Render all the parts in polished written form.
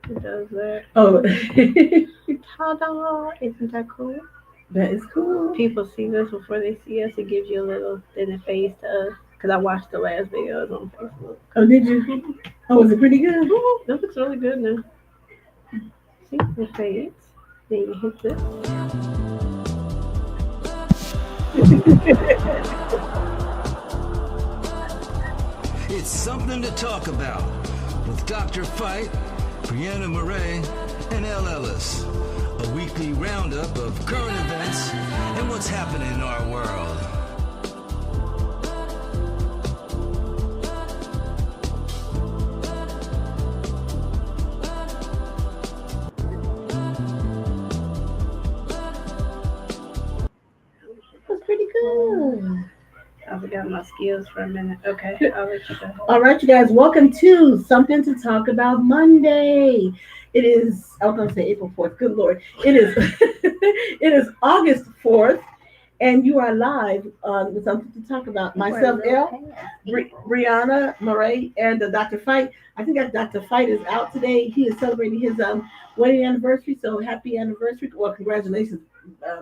It does that. Oh, Ta-da! Isn't that cool? that is cool. People see this before they see us. It gives you a little, then it fades to us. Because I watched the last videos on Facebook. Oh, did you? Oh, was it pretty good? That looks really good now. See, it fades. Then you hit this. It's something to talk about with Dr. Fight, Brianna Murray, and L. Ellis. A weekly roundup of current events and what's happening in our world. That's pretty good. I forgot my skills for a minute. Okay, I'll let you go. All right, you guys, welcome to Something to Talk About Monday. It is, I was going to say April 4th. Good Lord. It is, it is August 4th, and you are live with Something to Talk About. Myself, Elle, Brianna, Murray, and Dr. Fight. I think that Dr. Fight is out today. He is celebrating his wedding anniversary, so happy anniversary. Well, congratulations,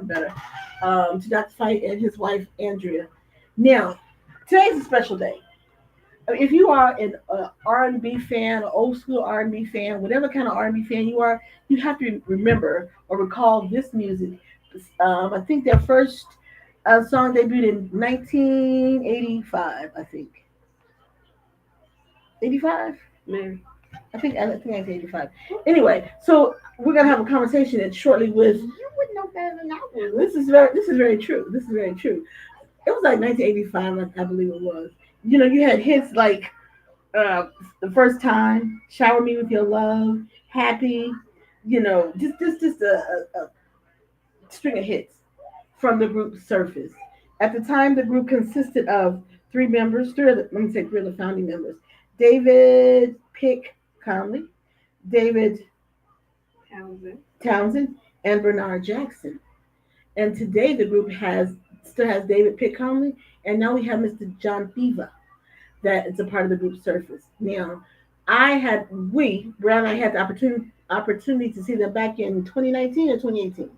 better, to Dr. Fight and his wife, Andrea. Now, today's a special day. If you are an R&B fan, an old school R&B fan, whatever kind of R&B fan you are, you have to remember or recall this music. I think their first song debuted in 1985. I think 85. Maybe. I think it's 85. Anyway, so we're gonna have a conversation shortly with. You would know better than I would. This is very true. This is very true. It was like 1985, I believe it was. You know, you had hits like uh, the first time, shower me with your love, happy. You know, just a string of hits from the group Surface. At the time, the group consisted of three members. Let me say three of the founding members: David Pick Conley, David Townsend. Townsend, and Bernard Jackson. And today, the group has still has David Pitt Conley, and now we have Mr. John Thieva that is a part of the group Surface. Now, Brad and I had the opportunity to see them back in 2019 or 2018?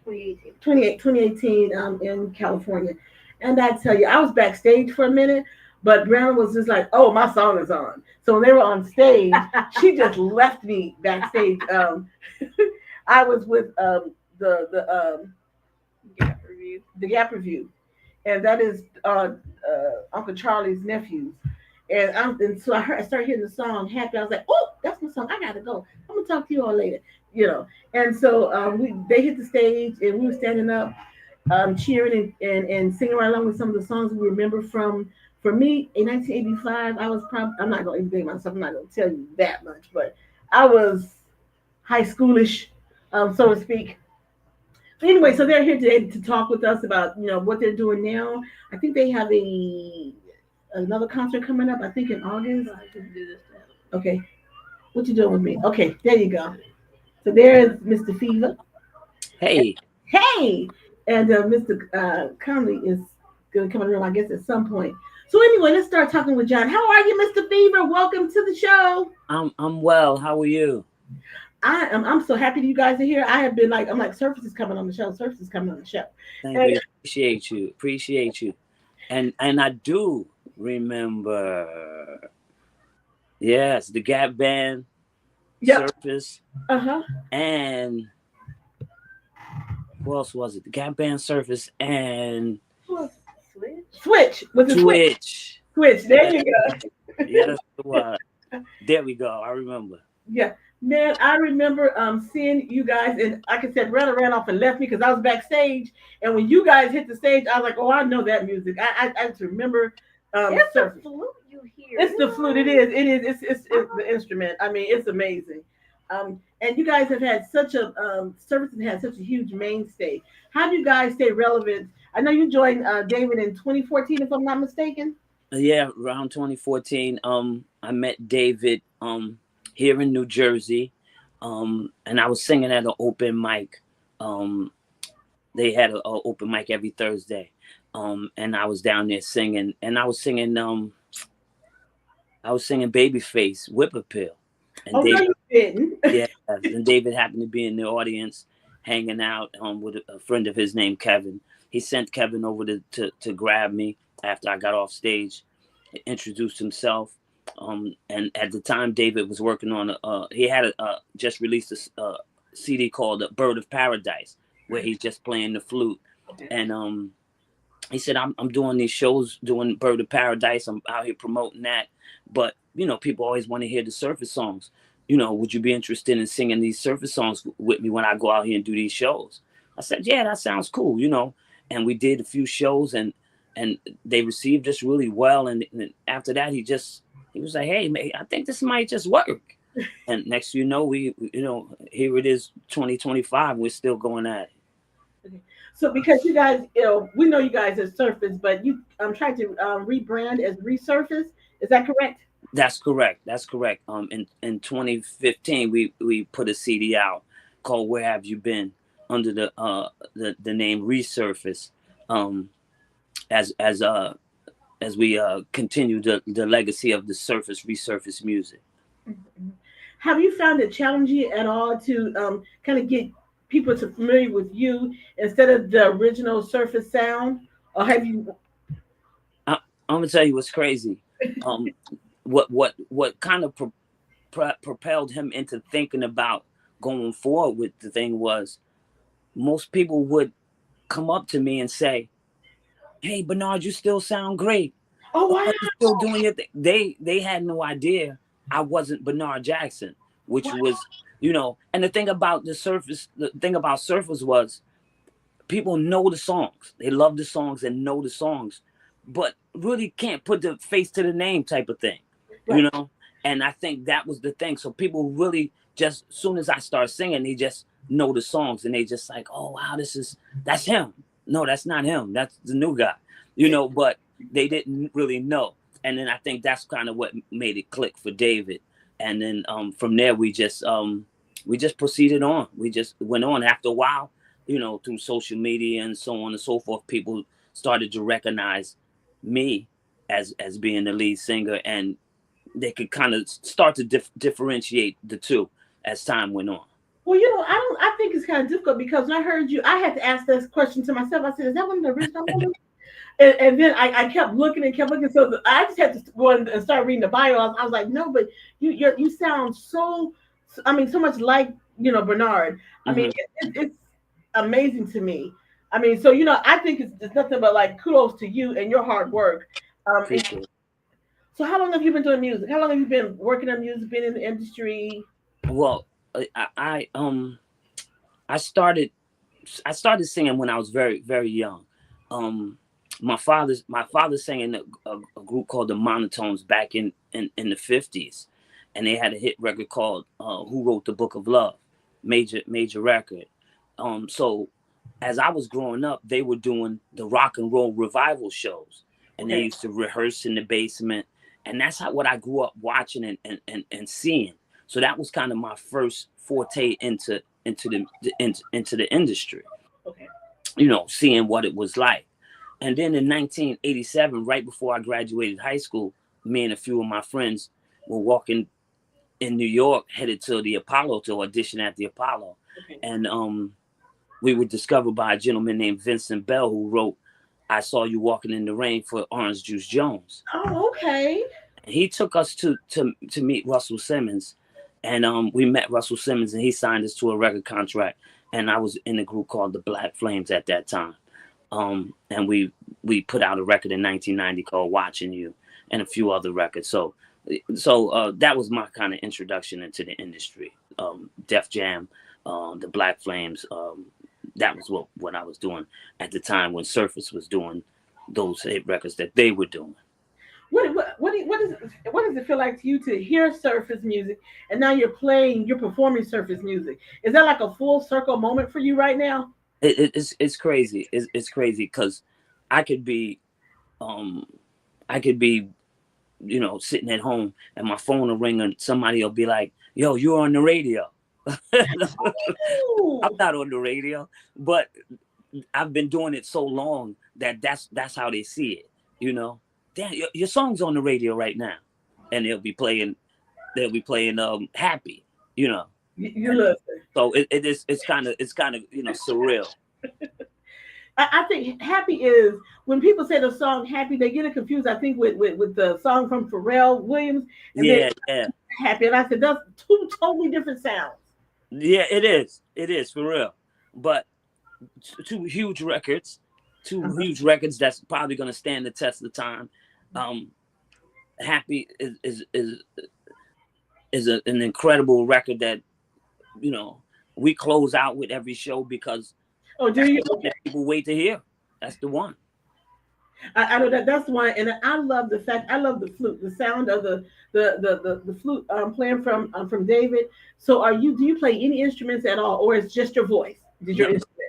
2018. 2018 in California. And I tell you, I was backstage for a minute, but Brianna was just like, "Oh, my song is on." So when they were on stage, she just left me backstage. I was with Gap review. the Gap Review, and that is Uncle Charlie's nephews. And so I started hearing the song "Happy." I was like, "Oh, that's my song. I gotta go. I'm gonna talk to you all later." You know. And so they hit the stage, and we were standing up, cheering and singing right along with some of the songs we remember from. For me, in 1985, I was probably, I'm not going to even myself, I'm not going to tell you that much, but I was high schoolish, so to speak. But anyway, so they're here today to talk with us about, what they're doing now. I think they have another concert coming up, I think in August. I just do this Okay. What you doing with me? Okay, there you go. So there's Mr. Fever. Hey, Hey! And Mr. Conley is going to come in the room, I guess, at some point. So anyway, let's start talking with John. How are you, Mr. Fever? Welcome to the show. I'm well. How are you? I'm so happy that you guys are here. I have been like, I'm like, Surface is coming on the show. Surface is coming on the show. Thank you. Appreciate you. And I do remember, yes, the Gap Band, Yep. Surface, Uh-huh. and who else was it? The Gap Band, Surface, and Switch. With the Twitch. Switch. There you go. Yes, it was. There we go. I remember. Yeah. Man, I remember seeing you guys, and like I said, ran off and left me because I was backstage. And when you guys hit the stage, I was like, "Oh, I know that music." I just remember. It's Surface. the flute you hear. It's the flute. It is. It is. It's the instrument. I mean, it's amazing. And you guys have had such a Surface has had such a huge mainstay. How do you guys stay relevant? I know you joined David in 2014, if I'm not mistaken. Yeah, around 2014. I met David here in New Jersey. And I was singing at an open mic. They had an open mic every Thursday. And I was down there singing, and I was singing Babyface, Whip Appeal. And Oh no, David, you didn't. yeah, and David happened to be in the audience, hanging out with a friend of his named Kevin. He sent Kevin over to grab me after I got off stage, introduced himself. And at the time, David was working on he had just released a CD called "Bird of Paradise," where he's just playing the flute. Okay. And he said, I'm doing these shows, doing Bird of Paradise. I'm out here promoting that. But, people always want to hear the surface songs. Would you be interested in singing these surface songs with me when I go out here and do these shows? I said, yeah, that sounds cool, And we did a few shows, and they received us really well. And after that, he was like, hey, man, I think this might just work. And next, we here it is, 2025. We're still going at it. Okay. So because you guys, we know you guys as Surface, but I'm trying to rebrand as Resurface. Is that correct? That's correct. In 2015, we put a CD out called "Where Have You Been" under the name Resurface, as we continue the legacy of the resurface music. Have you found it challenging at all to kind of get people to familiar with you instead of the original Surface sound, or have you? I'm gonna tell you what's crazy. What kind of propelled him into thinking about going forward with the thing was, most people would come up to me and say, hey, Bernard, you still sound great. Oh wow, you still doing your thing. They had no idea I wasn't Bernard Jackson, which was, and the thing about the thing about Surface was, people know the songs. They love the songs and know the songs, but really can't put the face to the name type of thing, right. And I think that was the thing. So people really just, as soon as I start singing, they just know the songs, and they just like, oh wow, that's him. No, that's not him. That's the new guy, but they didn't really know. And then I think that's kind of what made it click for David. And then from there, we just proceeded on. We just went on. After a while, through social media and so on and so forth, people started to recognize me as being the lead singer, and they could kind of start to differentiate the two as time went on. Well, I think it's kind of difficult because when I heard you, I had to ask this question to myself. I said, is that one of the original members? And then I kept looking and kept looking. So I just had to go and start reading the bio. I was like, no, but you sound so much like, Bernard. I mean, it's amazing to me. I mean, so, I think it's nothing but like kudos to you and your hard work. So how long have you been doing music? How long have you been working on music, been in the industry? Well, I started singing when I was very, very young. My father sang in a group called the Monotones back in the 50s, and they had a hit record called Who Wrote the Book of Love, major record. So as I was growing up, they were doing the rock and roll revival shows, and they used to rehearse in the basement, and that's what I grew up watching and seeing. So that was kind of my first forte into the industry. Okay. Seeing what it was like. And then in 1987, right before I graduated high school, me and a few of my friends were walking in New York, headed to the Apollo to audition at the Apollo. Okay. And we were discovered by a gentleman named Vincent Bell, who wrote I Saw You Walking in the Rain for Orange Juice Jones. Oh, okay. And he took us to meet Russell Simmons. And we met Russell Simmons, and he signed us to a record contract. And I was in a group called the Black Flames at that time. And we put out a record in 1990 called Watching You, and a few other records. So that was my kind of introduction into the industry. Def Jam, the Black Flames. That was what I was doing at the time when Surface was doing those hit records that they were doing. What does it feel like to you to hear Surface music and now you're performing Surface music? Is that like a full circle moment for you right now? It's crazy. It's crazy because I could be sitting at home and my phone will ring and somebody will be like, yo, you're on the radio. I'm not on the radio, but I've been doing it so long that's how they see it. Damn, your song's on the radio right now, and they'll be playing they'll be playing Happy, you know. You listen. So it's kind of surreal. I think Happy is when people say the song Happy, they get it confused. I think with the song from Pharrell Williams and then Yeah. Happy, and I said that's two totally different sounds. Yeah, it is for real. But two huge records, that's probably going to stand the test of time. Happy is an incredible record that we close out with every show because do you? People wait to hear. That's the one. I know that's the one, and I love the flute, the sound of the flute playing from David. So do you play any instruments at all, or it's just your voice?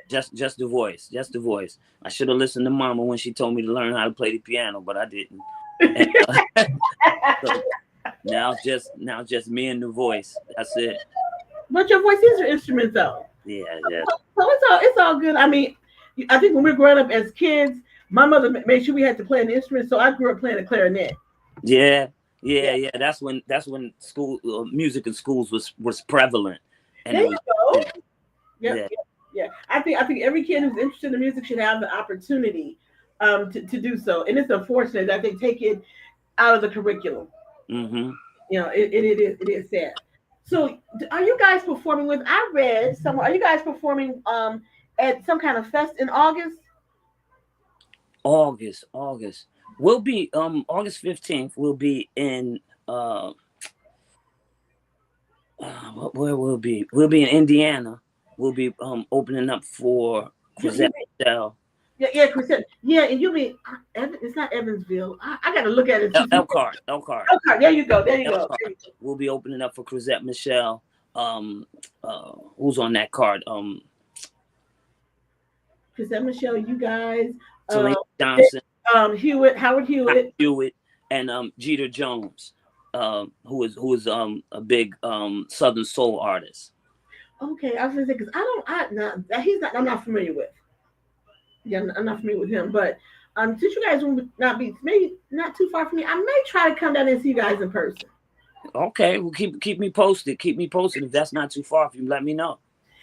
Just the voice, I should have listened to Mama when she told me to learn how to play the piano, but I didn't. So now just me and the voice. That's it. But your voice is your instrument, though. Yeah. So it's all good. I mean, I think when we were growing up as kids, my mother made sure we had to play an instrument, so I grew up playing the clarinet. Yeah. That's when school music in schools was prevalent. And there you go. Yeah. I think every kid who's interested in music should have the opportunity to do so. And it's unfortunate that they take it out of the curriculum. Mm-hmm. It is sad. So, are you guys performing with? I read somewhere. Are you guys performing at some kind of fest in August? August. We'll be August 15th. We'll be in where we'll be. We'll be in Indiana. We'll be opening up for Chrisette Michelle. Yeah, Chrisette. Yeah, and you'll be. It's not Evansville. I got to look at it. Elkhart. There you go. We'll be opening up for Chrisette Michelle. Who's on that card? Chrisette Michelle. You guys. Talene Johnson. Howard Hewitt, and Jeter Jones, who is a big Southern soul artist. Okay, I was gonna say because I'm not familiar with. Yeah, I'm not familiar with him, but since you guys will not be maybe not too far from me, I may try to come down and see you guys in person. Okay, well keep me posted. Keep me posted if that's not too far. If you let me know.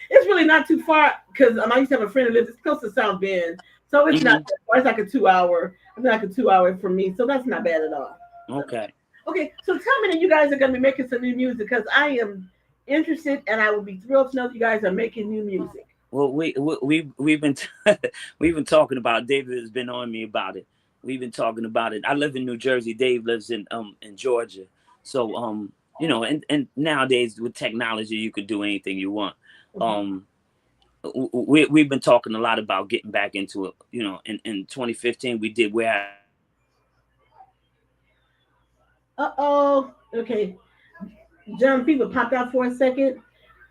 It's really not too far because I used to have a friend who lives close to South Bend, so it's not that far. It's like a 2 hour. It's like a 2 hour for me, so that's not bad at all. Okay. Okay, so tell me that you guys are going to be making some new music because I am interested, and I will be thrilled to know that you guys are making new music. Well, we've been we've been talking about. David has been on me about it. We've been talking about it. I live in New Jersey. Dave lives in Georgia. So and nowadays with technology, you could do anything you want. We've been talking a lot about getting back into it. In 2015, we did where. Okay. John Fever popped out for a second.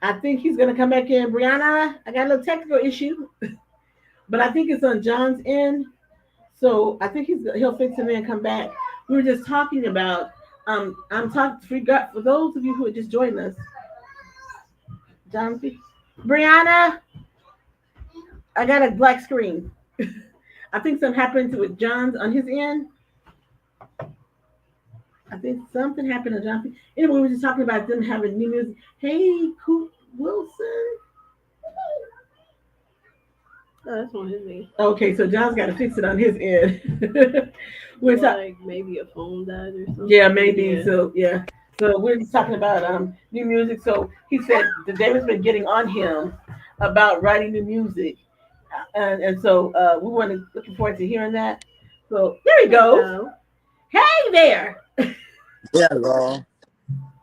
I think he's gonna come back in. Brianna, I got a little technical issue, but I think it's on John's end. So I think he'll fix it and come back. We were just talking about. I'm talking for those of you who are just joining us. John Fever. Brianna, I got a black screen. I think something happened with John's on his end. I think something happened to John. Anyway, we were just talking about them having new music. Hey, Coop Wilson. Oh, that's on his end. Okay, so John's got to fix it on his end. We're like maybe a phone died or something. Yeah, maybe. Yeah. So yeah. So we're just talking about new music. So he said that David's been getting on him about writing new music, and so we looking forward to hearing that. So there he goes. Hey there. There I go.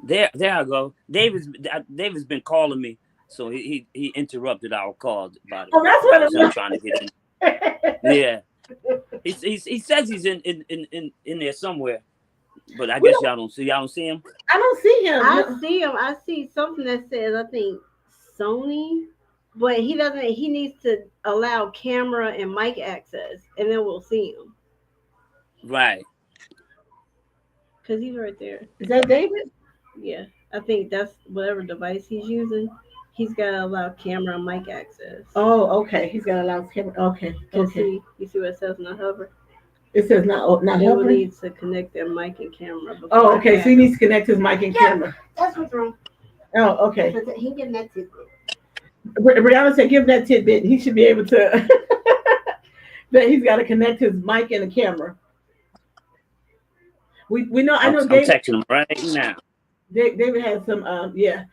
There I go. David's been calling me, so he interrupted our call about it. Oh, that's what I'm trying to get in. Yeah. He says he's in there somewhere. But I guess y'all don't see him. I don't see him. I see him. I see something that says I think Sony, but he doesn't. He needs to allow camera and mic access, and then we'll see him. Right. Because he's right there. Is that David? Yeah, I think that's whatever device he's using. He's got to allow camera and mic access. Oh, okay. He's got to allow camera. Okay. You see what it says in the hover? It says not They will helping. need to connect their mic and camera before. Oh, okay. So that. he needs to connect his mic and Yeah. camera. That's what's wrong. Oh, okay. He getting that tidbit. Brianna said, "Give him that tidbit. He should be able to." That he's got to connect his mic and the camera. We know. I know I'm David. texting him right now. David had some. Yeah.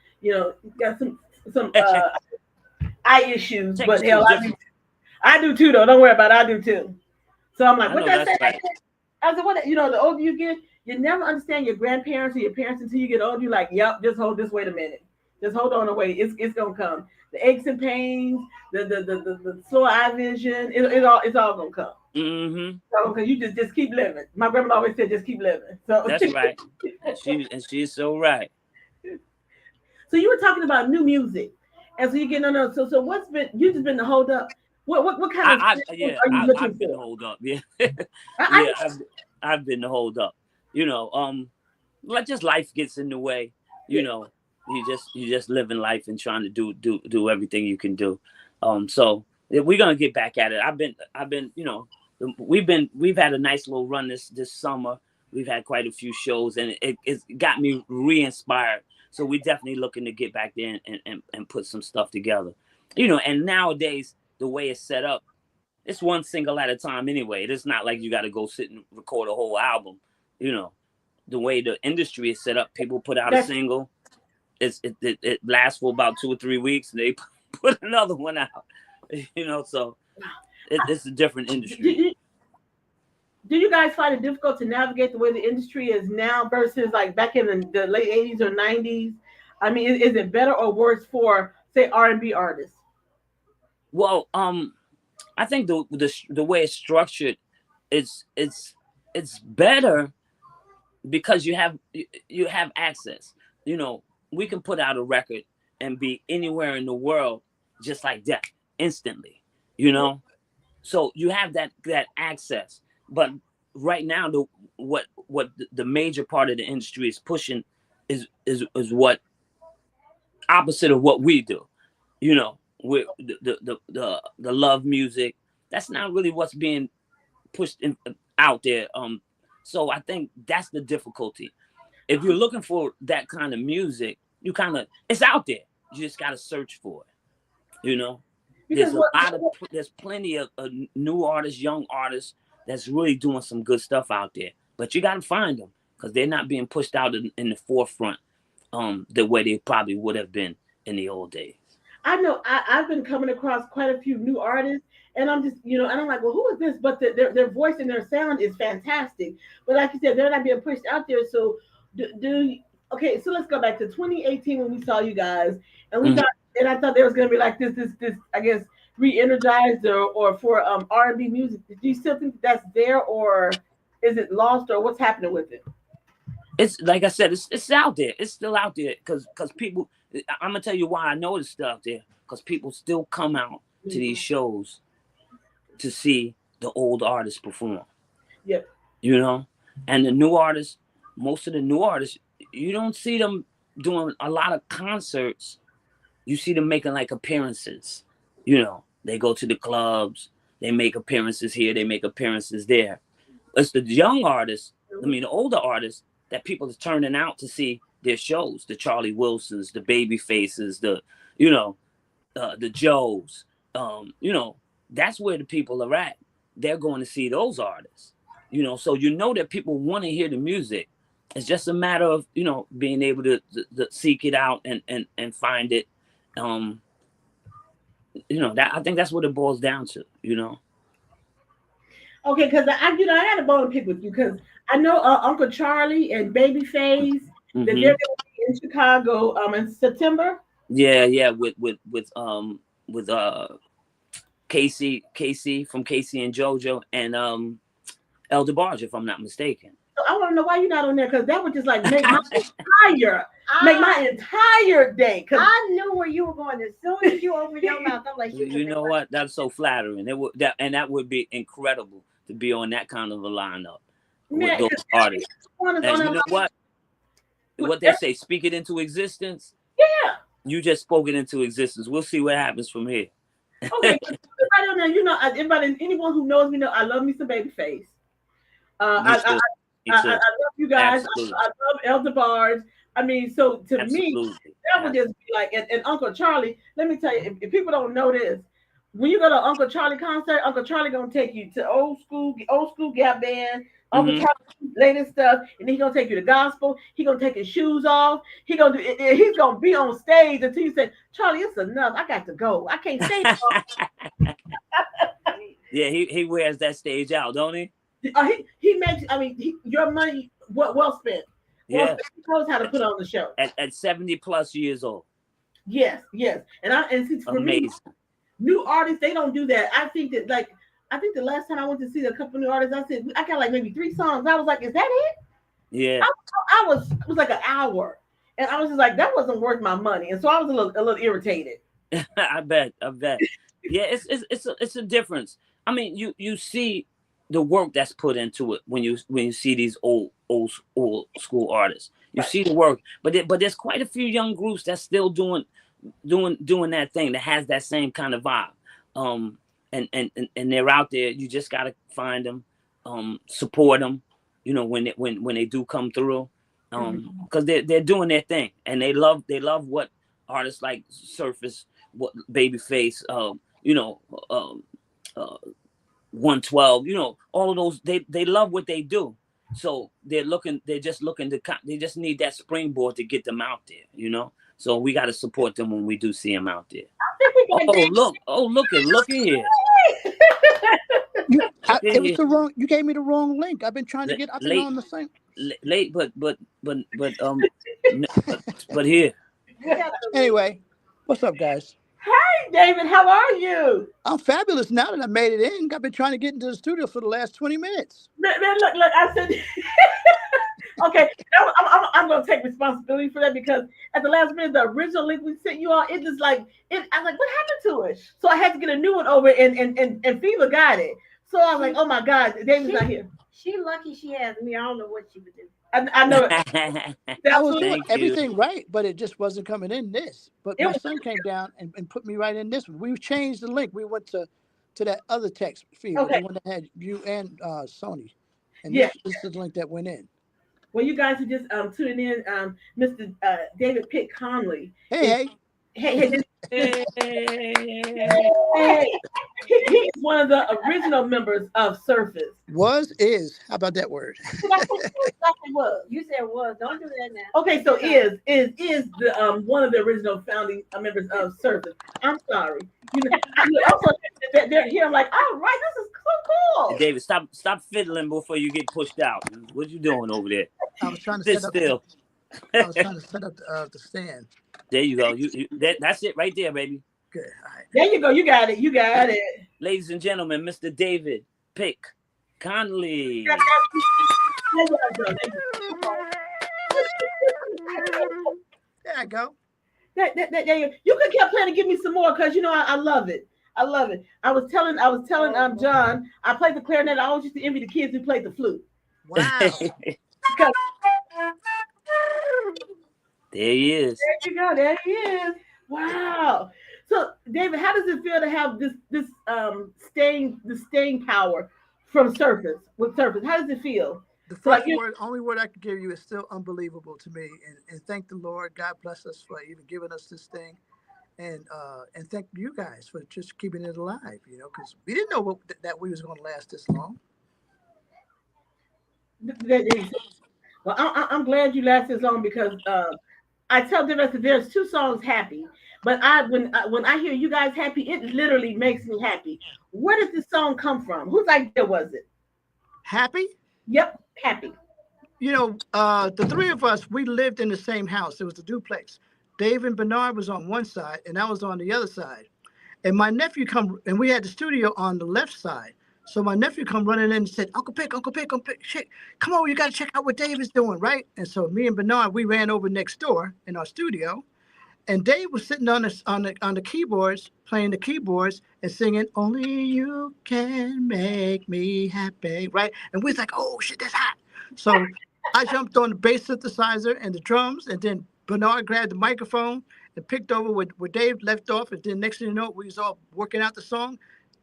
Got some eye issues, but Text too hell, different. I do too though. Don't worry about it. I do too. So I'm like, I what know that that's say? right. I said, what? The older you get, you never understand your grandparents or your parents until you get older. You're like, yep, just hold this. Wait a minute. Just hold on and wait. It's gonna come. The aches and pains, the slow eye vision, it's all gonna come. Mm-hmm. So because you just keep living. My grandma always said, just keep living. So That's right. And she's so right. so you were talking about new music, and so you get on. So what's been you just been to hold up? What kind of Yeah, are you looking I've been to for? hold up. Yeah, I yeah, I've been to hold up. Like just life gets in the way. You know, you just living life and trying to do everything you can do. So yeah, we're gonna get back at it. I've been, we've had a nice little run this summer. We've had quite a few shows, and it's got me re-inspired. So we definitely looking to get back there and put some stuff together. And nowadays the way it's set up, it's one single at a time anyway. It's not like you got to go sit and record a whole album. You know, the way the industry is set up, people put out a that's single, it lasts for about 2 or 3 weeks, and they put another one out. So it's a different industry. do you guys find it difficult to navigate the way the industry is now versus like back in the late 80s or 90s? I mean, is it better or worse for say R&B artists? Well, I think the way it's structured, it's better because you have access. We can put out a record and be anywhere in the world just like that instantly. So you have that access. But right now, what the major part of the industry is pushing is what opposite of what we do. With the love music, that's not really what's being pushed out there. So I think that's the difficulty. If you're looking for that kind of music, it's out there. You just got to search for it. Because There's plenty of new artists, young artists that's really doing some good stuff out there. But you got to find them because they're not being pushed out in the forefront the way they probably would have been in the old days. I know I've been coming across quite a few new artists, and I'm just, and I'm like, well, who is this? But their voice and their sound is fantastic. But like you said, they're not being pushed out there. So okay, so let's go back to 2018 when we saw you guys, and we Mhm. thought, and I thought there was gonna be like this, I guess, re-energized or for R&B music. Do you still think that's there, or is it lost, or what's happening with it? It's like I said, it's out there. It's still out there because people. I'm gonna tell you why I know it's still out there because people still come out to these shows to see the old artists perform. Yep. And the new artists, most of the new artists, you don't see them doing a lot of concerts. You see them making like appearances. They go to the clubs, they make appearances here, they make appearances there. It's the young artists, the older artists that people are turning out to see their shows. The Charlie Wilsons, the Baby Faces, the Joes. That's where the people are at. They're going to see those artists. So that people want to hear the music. It's just a matter of being able to seek it out and find it. That I think that's what it boils down to. Okay, because I got to bone pick with you because I know Uncle Charlie and Babyface that they're Mm-hmm. going to be in Chicago in September. Yeah, with Casey from Casey and JoJo and El DeBarge, if I'm not mistaken. So I want to know why you're not on there because that would just like make my entire day. Cause I knew where you were going as soon as you opened your mouth. I'm like, you know what? That's so flattering. That would be incredible to be on that kind of a lineup with those artists. And you know what? What they say, speak it into existence. Yeah. You just spoke it into existence. We'll see what happens from here. Okay. I don't know. Everybody, anyone who knows me know I love me some Babyface. Me I, I, too. Me I too. love you guys. Absolutely. I love Elder Barge. I mean, so to me, Absolutely. that would just be like, and Uncle Charlie. Let me tell you, if people don't know this, when you go to Uncle Charlie concert, Uncle Charlie gonna take you to old school Gap Band. Uncle Hmm. Charlie latest stuff, and then he gonna take you to gospel. He gonna take his shoes off. He gonna do. He's gonna be on stage until you say, "Charlie, it's enough. I got to go. I can't stay." Yeah, he wears that stage out, don't he? He makes. I mean, your money well spent. Well Yeah. spent. He knows how to put on the show. At 70 plus years old. Yes, yes. And see, for me, Amazing. new artists they don't do that. I think the last time I went to see a couple new artists, I said I got like maybe 3 songs. I was like, is that it? Yeah. It was like an hour, and I was just like, that wasn't worth my money, and so I was a little irritated. I bet. Yeah, it's a difference. I mean, you see the work that's put into it when you see these old school artists. You Right. see the work, but there's quite a few young groups that's still doing that thing that has that same kind of vibe. And they're out there. You just gotta find them, support them. You know, when they do come through, because they're doing their thing, and they love what artists like Surface, what Babyface, you know, 112, you know, all of those. They love what they do, so they're just looking to, they just need that springboard to get them out there, you know. So we got to support them when we do see them out there. Look at here. It was the wrong. You gave me the wrong link. I've been trying to get. I've been Late, on the same. late, but but here. Anyway, what's up, guys? Hey, David, how are you? I'm fabulous now that I made it in. I've been trying to get into the studio for the last 20 minutes. Man, look, I said, okay, I'm going to take responsibility for that because at the last minute, the original link we sent you all, it just like, I was like, what happened to it? So I had to get a new one over, and Fever got it. So I was like, oh my God, David's not here. She lucky she has me. I don't know what she would do. I know it. I was doing Thank you. everything right, but it just wasn't coming in this. But It my was- son came down and put me right in this one. We changed the link. We went to that other text feed, Okay. the one that had you and Sony. And Yeah. this is the link that went in. Well, you guys are just tuning in, Mr. David Pitt Conley. Hey. Hey, he's one of the original members of Surface. Is. How about that word? Was. You said was. Don't do that now. Okay, so is the one of the original founding members of Surface. I'm sorry. You know, also they're here. I'm like, all right, this is so cool. David, stop fiddling before you get pushed out. What you doing over there? I was trying to Sit set up. still. I was trying to set up the stand. There you go. That's it right there, baby. Good. All right. There you go. You got it. Ladies and gentlemen, Mr. David Pick Conley. There I go. You could keep playing and give me some more because you know I love it. I love it. I was telling John I played the clarinet. I always used to envy the kids who played the flute. Wow. There he is. There you go. There he is. Wow. So David, how does it feel to have this staying power from Surface with Surface? How does it feel? The first only word I can give you is still unbelievable to me. And thank the Lord. God bless us for even giving us this thing. And thank you guys for just keeping it alive, you know, because we didn't know that we was going to last this long. Well, I'm glad you lasted as long because I tell them that there's 2 songs happy, but when I hear you guys happy, it literally makes me happy. Where did this song come from? Whose idea was it? Happy? Yep, happy. You know, the 3 of us, we lived in the same house. It was a duplex. Dave and Bernard was on one side, and I was on the other side. And my nephew come, and we had the studio on the left side. So my nephew come running in and said, Uncle Pick, shit, come on, you got to check out what Dave is doing, right? And so me and Bernard, we ran over next door in our studio, and Dave was sitting on the keyboards, playing the keyboards and singing, Only You Can Make Me Happy, right? And we was like, oh, shit, that's hot. So I jumped on the bass synthesizer and the drums, and then Bernard grabbed the microphone and picked over where Dave left off, and then next thing you know, we was all working out the song.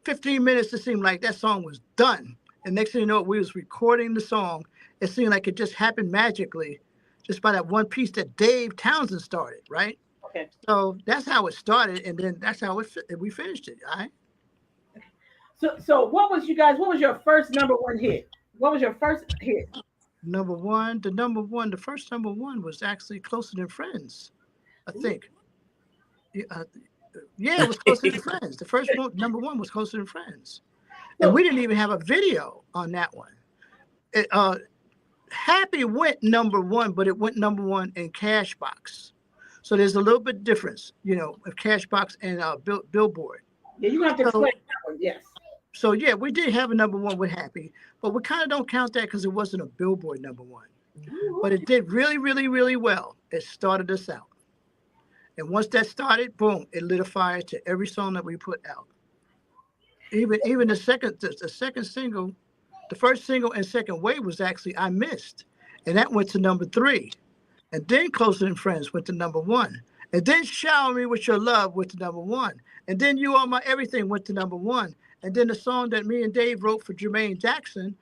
15 minutes, it seemed like that song was done. And next thing you know, we was recording the song. It seemed like it just happened magically, just by that one piece that Dave Townsend started, right? Okay. So that's how it started, and then that's how we finished it. All right. So what was you guys? What was your first number one hit? What was your first hit? The first number one was actually Closer Than Friends, I think. Yeah, yeah, it was Closer Than Friends. The first one, number one was Closer Than Friends. And So, we didn't even have a video on that one. It, Happy went number one, but it went number one in Cashbox. So there's a little bit difference, of Cashbox and Billboard. yeah, you have to So, explain that one. Yes. so yeah, we did have a number one with Happy, but we kind of don't count that because it wasn't a Billboard number one. But it did really, really, really well. It started us out. And once that started, boom, it lit a fire to every song that we put out. Even the second single, the first single and second wave was actually I Missed. And that went to number 3. And then Closer Than Friends went to number 1. And then Shower Me With Your Love went to number 1. And then You Are My Everything went to number 1. And then the song that me and Dave wrote for Jermaine Jackson,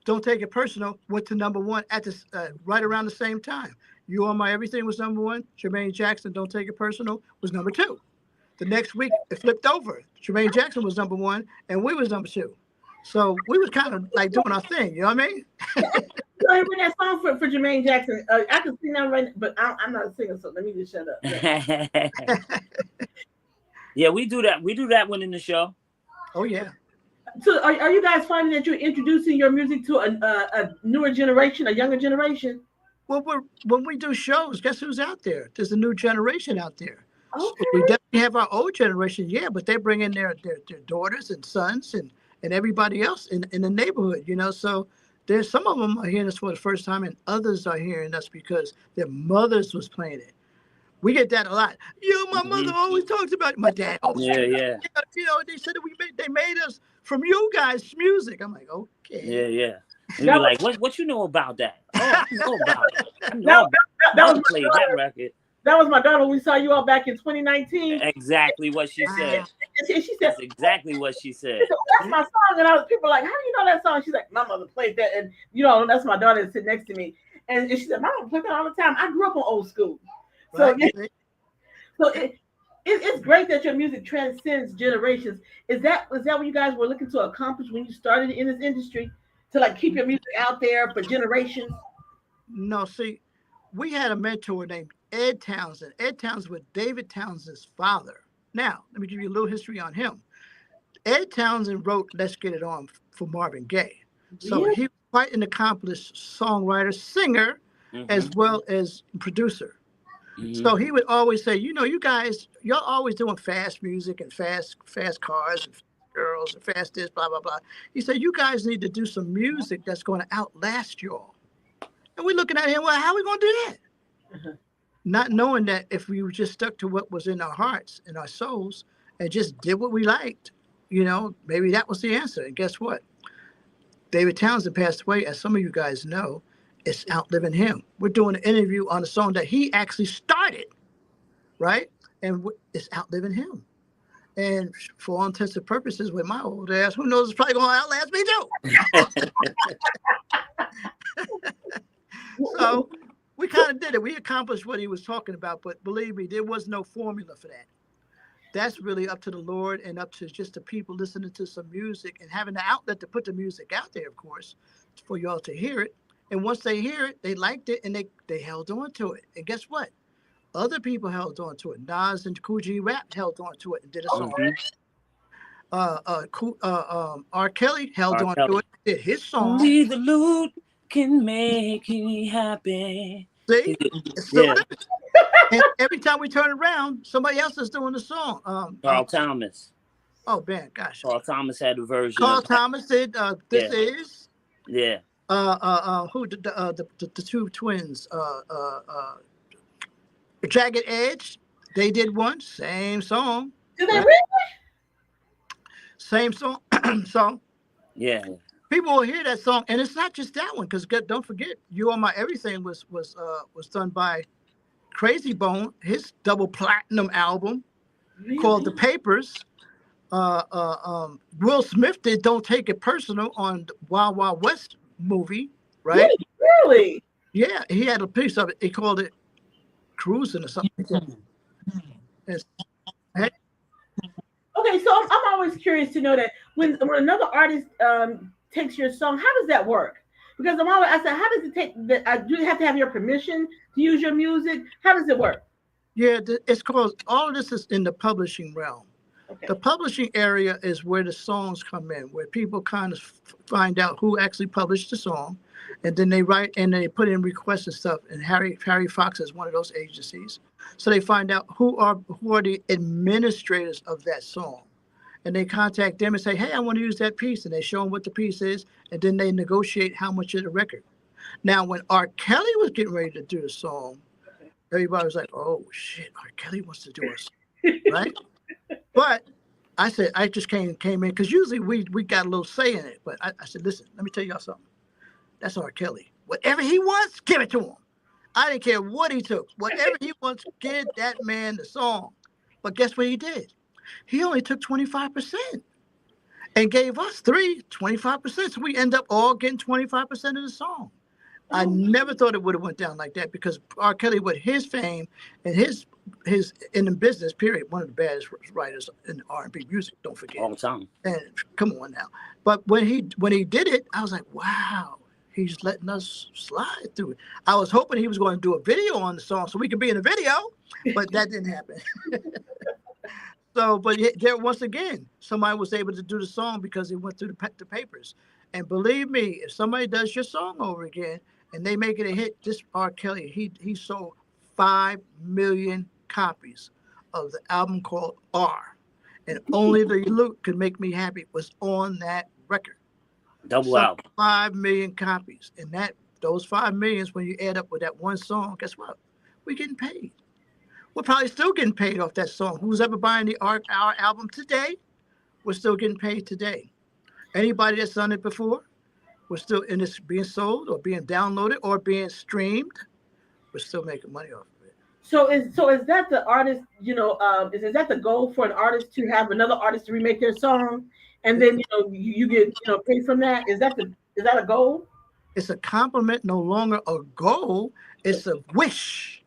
Don't Take It Personal, went to number 1 at this right around the same time. You Are My Everything was number 1. Jermaine Jackson, Don't Take It Personal was number 2. The next week, it flipped over. Jermaine Jackson was number 1, and we was number 2. So we was kind of like doing our thing, you know what I mean? So I wrote that song for Jermaine Jackson. I can sing that right, but I'm not a singer, so let me just shut up. Yeah. Yeah, we do that. We do that one in the show. Oh, yeah. So are you guys finding that you're introducing your music to a newer generation, a younger generation? Well, when we do shows, guess who's out there? There's a new generation out there. Okay. So we definitely have our old generation, yeah, but they bring in their daughters and sons and everybody else in the neighborhood, So there's some of them are hearing us for the first time, and others are hearing us because their mothers was playing it. We get that a lot. My mother always talks about it. My dad always. Yeah. They said that they made us from you guys music. I'm like, okay. Yeah. We be like, what you know about that? Oh, I know about it. I know that was played that record. That was my daughter. We saw you all back in 2019. Exactly what she said. She said, that's exactly what she said. That's my song. And people were like, how do you know that song? She's like, my mother played that. And, that's my daughter sitting next to me. And she said, my mom played that all the time. I grew up on old school. So, right. It's great that your music transcends generations. Is that what you guys were looking to accomplish when you started in this industry? To like keep your music out there for generations? No, see, we had a mentor named Ed Townsend. Ed Townsend was David Townsend's father. Now, let me give you a little history on him. Ed Townsend wrote Let's Get It On for Marvin Gaye. So he was quite an accomplished songwriter, singer, as well as producer. So he would always say, you guys, you're always doing fast music and fast cars and girls and fast this, blah, blah, blah. He said, you guys need to do some music that's going to outlast you all. And we're looking at him, well, how are we going to do that? Not knowing that if we just stuck to what was in our hearts and our souls and just did what we liked, maybe that was the answer. And guess what? David Townsend passed away, as some of you guys know. It's outliving him. We're doing an interview on a song that he actually started, right? And it's outliving him. And for all intents and purposes, with my old ass, who knows, it's probably going to outlast me too. So we kind of did it. We accomplished what he was talking about, but believe me, there was no formula for that. That's really up to the Lord and up to just the people listening to some music and having the outlet to put the music out there, of course, for y'all to hear it. And once they hear it, they liked it and they held on to it. And guess what? Other people held on to it. Nas and Cool G Rap held on to it and did a song. R. Kelly held on to it, did his song. Only the Lord can make me happy. See? It's still living. And every time we turn around, somebody else is doing the song. Carl Thomas. Oh, man, gosh. Carl Thomas had a version. Carl Thomas did This Is. Yeah. Who the two twins, Jagged Edge, they did one, same song. Did they really? Same song. Yeah. People will hear that song, and it's not just that one, because don't forget, You Are My Everything was done by Crazy Bone, his double platinum album called The Papers. Will Smith did "Don't Take It Personal" on the Wild Wild West movie, right? Really? Really? Yeah, he had a piece of it. He called it "Cruising" or something. It's- hey, Okay, so I'm always curious to know that when another artist takes your song, how does that work? Because I said, how does it take? Do you have to have your permission to use your music? How does it work? yeah, it's called. All of this is in the publishing realm. Okay. The publishing area is where the songs come in, where people kind of find out who actually published the song, and then they write and they put in requests and stuff. And Harry Fox is one of those agencies, so they find out who are the administrators of that song, and they contact them and say, "Hey, I want to use that piece," and they show them what the piece is, and then they negotiate how much of the record. Now, when R. Kelly was getting ready to do the song, everybody was like, "Oh shit, R. Kelly wants to do a song," right? But I said, I just came in because usually we got a little say in it. But I said, listen, let me tell y'all something. That's R. Kelly. Whatever he wants, give it to him. I didn't care what he took. Whatever he wants, give that man the song. But guess what he did? He only took 25% and gave us 25%. So we end up all getting 25% of the song. I never thought it would have went down like that because R. Kelly, with his fame and his in the business period, one of the baddest writers in R&B music. Don't forget. All the time. And come on now. But when he did it, I was like, wow, he's letting us slide through it. I was hoping he was going to do a video on the song so we could be in the video, but that didn't happen. So, but there once again, somebody was able to do the song because it went through the papers. And believe me, if somebody does your song over again and they make it a hit, this R. Kelly, he sold 5 million copies of the album called R. And Only the Look Could Make Me Happy was on that record. Double album. 5 million copies. And those 5 millions, when you add up with that one song, guess what? We're getting paid. We're probably still getting paid off that song. Who's ever buying our album today, we're still getting paid today. Anybody that's done it before, we're still, and it's being sold or being downloaded or being streamed, we're still making money off of it. So is that the artist? Is that the goal for an artist to have another artist to remake their song, and then you get paid from that? Is that a goal? It's a compliment, no longer a goal. It's a wish.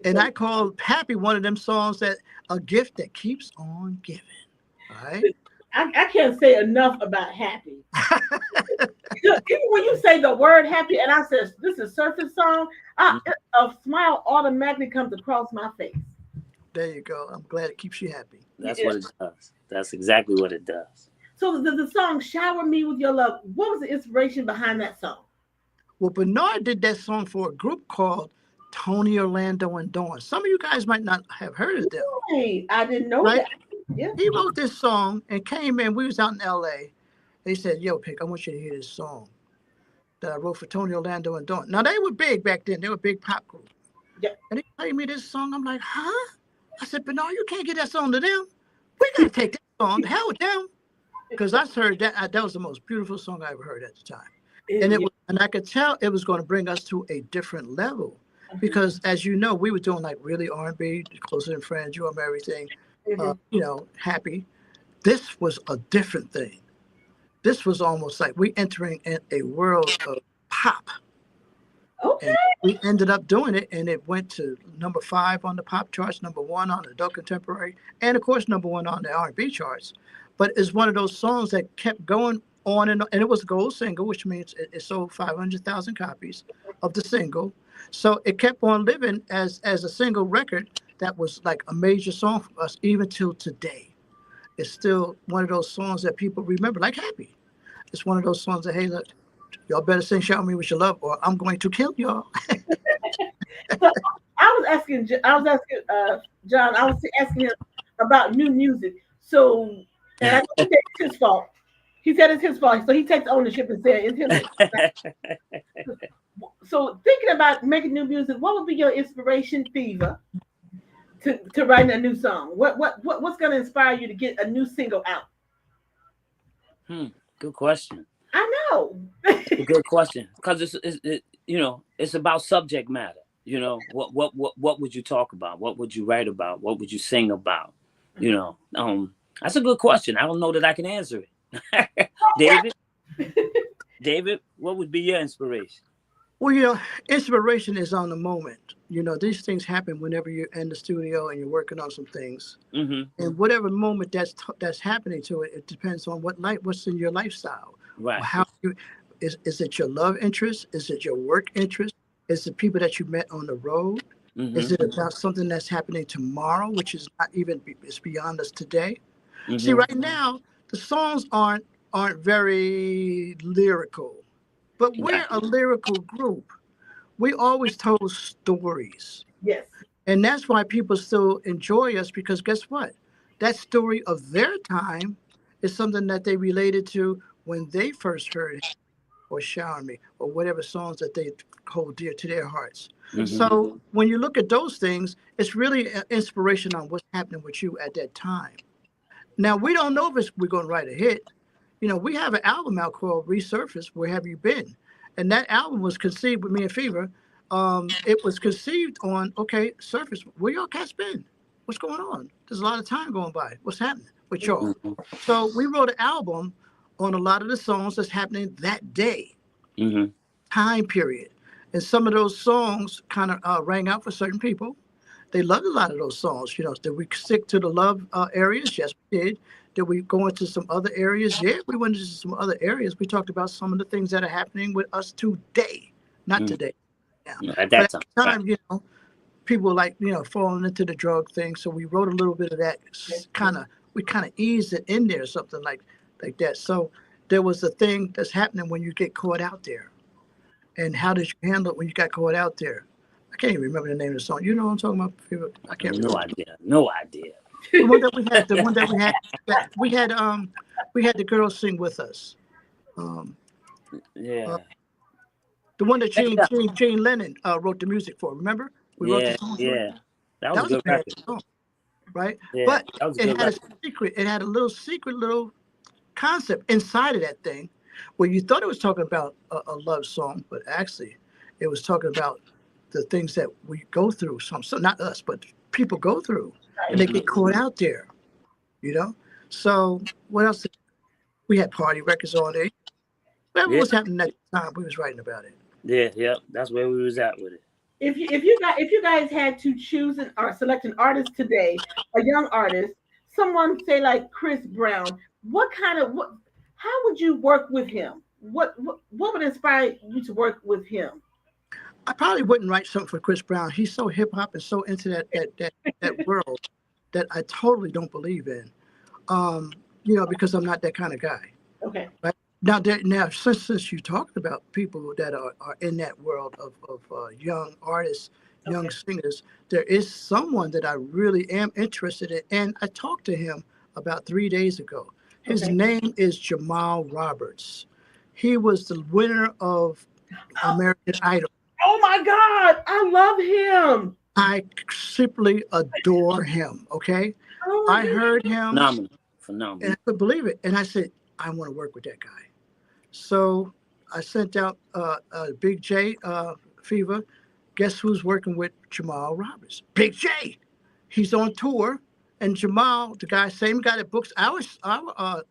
And I call Happy one of them songs that a gift that keeps on giving. All right. I can't say enough about Happy. Even when you say the word Happy, and I said this is Surface song, a smile automatically comes across my face. There you go. I'm glad it keeps you happy. That's what it does. That's exactly what it does. So the song "Shower Me with Your Love," what was the inspiration behind that song? Well, Bernard did that song for a group called Tony, Orlando, and Dawn. Some of you guys might not have heard of them. Hey, I didn't know right? that. Yeah. He wrote this song and came in. We was out in L.A. He said, "Yo, Pick, I want you to hear this song that I wrote for Tony, Orlando, and Dawn." Now, they were big back then. They were a big pop group. Yeah. And he played me this song. I'm like, huh? I said, Bernard, you can't get that song to them. We got to take that song to hell with them. Because I heard that. That was the most beautiful song I ever heard at the time. And I could tell it was going to bring us to a different level. Because as you know, we were doing like really R&B, Closer Than Friends, You Are Everything, Happy. This was a different thing. This was almost like we entering in a world of pop. Okay. And we ended up doing it, and it went to number 5 on the pop charts, number 1 on the adult contemporary, and of course number 1 on the R&B charts. But it's one of those songs that kept going on, and it was a gold single, which means it sold 500,000 copies of the single. So it kept on living as a single record that was like a major song for us, even till today. It's still one of those songs that people remember, like Happy. It's one of those songs that, hey, look, y'all better sing Shout Me With Your Love or I'm going to kill y'all. So I was asking John, I was asking him about new music. So, and I think it's his fault. He said it's his fault. So he takes ownership and said it's his fault. So thinking about making new music, what would be your inspiration fever to write a new song? What's going to inspire you to get a new single out? Good question. I know. Good question, because it's about subject matter. What would you talk about? What would you write about? What would you sing about? That's a good question. I don't know that I can answer it. David, what would be your inspiration? Well, inspiration is on the moment. These things happen whenever you're in the studio and you're working on some things. Mm-hmm. And whatever moment that's happening to it, it depends on what's in your lifestyle. Right. How you is it your love interest? Is it your work interest? Is it people that you met on the road? Mm-hmm. Is it about something that's happening tomorrow, which is not even it's beyond us today? See, Mm-hmm. right now the songs aren't very lyrical, but we're Right. a lyrical group. We always told stories. Yes. And that's why people still enjoy us because guess what? That story of their time is something that they related to when they first heard or Shower Me or whatever songs that they hold dear to their hearts. Mm-hmm. So when you look at those things, it's really an inspiration on what's happening with you at that time. Now, we don't know if we're going to write a hit. We have an album out called Resurface, Where Have You Been? And that album was conceived with me and Fever. It was conceived on, okay, Surface, where y'all cats been? What's going on? There's a lot of time going by. What's happening with y'all? Mm-hmm. So we wrote an album on a lot of the songs that's happening that day, Mm-hmm. time period. And some of those songs kind of rang out for certain people. They loved a lot of those songs. Did we stick to the love areas? Yes, we did. Did we go into some other areas? Yeah, we went into some other areas. We talked about some of the things that are happening with us today, not Mm-hmm. today. Yeah. At But that at time. the Right. time, people like, falling into the drug thing. So we wrote a little bit of that we kind of eased it in there, something like that. So there was a thing that's happening when you get caught out there. And how did you handle it when you got caught out there? I can't even remember the name of the song. You know what I'm talking about? People? I can't No remember. idea. No idea. The one that we had, we had the girls sing with us. Um, uh, Yeah. the one that Gene Yeah. Gene, Gene Lennon wrote the music for. Remember? We wrote the Yeah. song for it. Yeah. That was That a was a good bad record. song, right? Yeah. But That was a it good had a record. secret. It had a little secret little concept inside of that thing, where you thought it was talking about a love song, but actually, it was talking about the things that we go through. So not us, but people go through, and they Mm-hmm. get caught out there. You know. So what else? We had party records on there. Whatever Yeah. was happening at the time, we was writing about it. Yeah. Yep. That's where we was at with it. If you guys had to choose or select an artist today, a young artist, someone say like Chris Brown, what how would you work with him? What would inspire you to work with him? I probably wouldn't write something for Chris Brown. He's so hip hop and so into that world that I totally don't believe in. Um, because I'm not that kind of guy. Okay. Right now, since you talked about people that are in that world of young artists, young Okay. singers, there is someone that I really am interested in, and I talked to him about 3 days ago. His Okay. name is Jamal Roberts. He was the winner of American Idol. Oh my God, I love him. I simply adore him. Okay, Oh my I God. heard him Phenomenal. and Phenomenal. I could believe it, and I said, I want to work with that guy. So I sent out Big J Fever. Guess who's working with Jamal Roberts? Big J. He's on tour, and Jamal, the guy, same guy that books our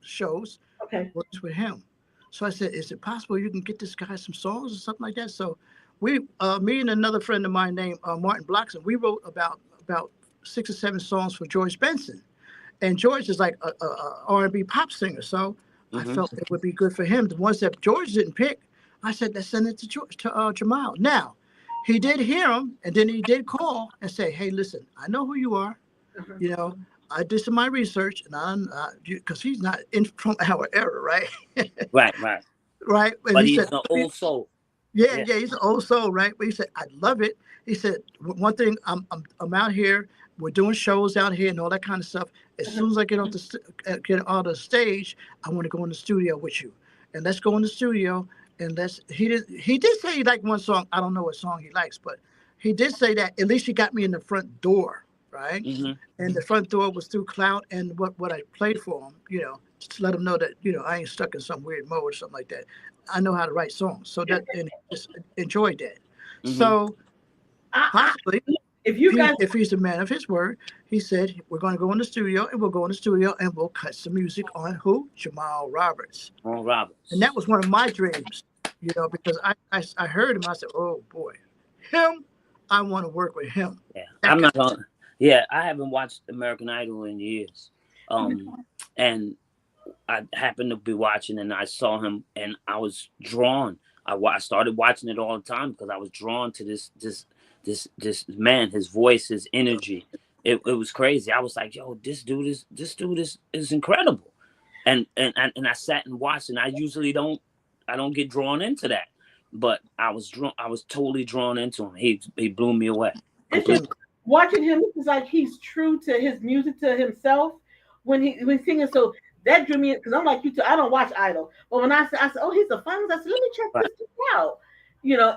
shows, Okay. works with him. So I said, is it possible you can get this guy some songs or something like that? So me and another friend of mine named Martin Blockson, we wrote about 6 or 7 songs for George Benson, and George is like a R&B pop singer. So I Mm-hmm. felt it would be good for him. The ones that George didn't pick, I said, let's send it to Jamal. Now, he did hear him, and then he did call and say, hey, listen, I know who you are. Uh-huh. You know, I did some of my research, and I'm because he's not in from our era, right? Right. Right. Right. And But he he's said, an old soul. yeah, Yeah. yeah, he's an old soul, right? But he said, I love it. He said, one thing, I'm out here, we're doing shows out here and all that kind of stuff. As Uh-huh. soon as I get on the stage, I want to go in the studio with you, and let's go in the studio and let's. He did say he liked one song. I don't know what song he likes, but he did say that at least he got me in the front door, right? Mm-hmm. And the front door was through Clout and what I played for him, just to let him know that I ain't stuck in some weird mode or something like that. I know how to write songs, so that and he just enjoyed that. Mm-hmm. So I possibly, If you guys, if he's a man of his word, he said we're going to go in the studio and we'll go in the studio and we'll cut some music on who? Jamal Roberts. On Roberts. And that was one of my dreams, because I heard him. I said, oh boy, him, I want to work with him. Yeah, I'm not gonna. Yeah, I haven't watched American Idol in years. And I happened to be watching, and I saw him, and I was drawn. I started watching it all the time because I was drawn to this man, his voice, his energy. It was crazy. I was like, yo, this dude is incredible. And I sat and watched, and I usually don't get drawn into that, but I was totally drawn into him. He blew me away. It's just watching him. It's like he's true to his music, to himself when he's singing. So that drew me in because I'm like you too. I don't watch Idol, but when I said, oh, he's a finalist, I said, let me check this out.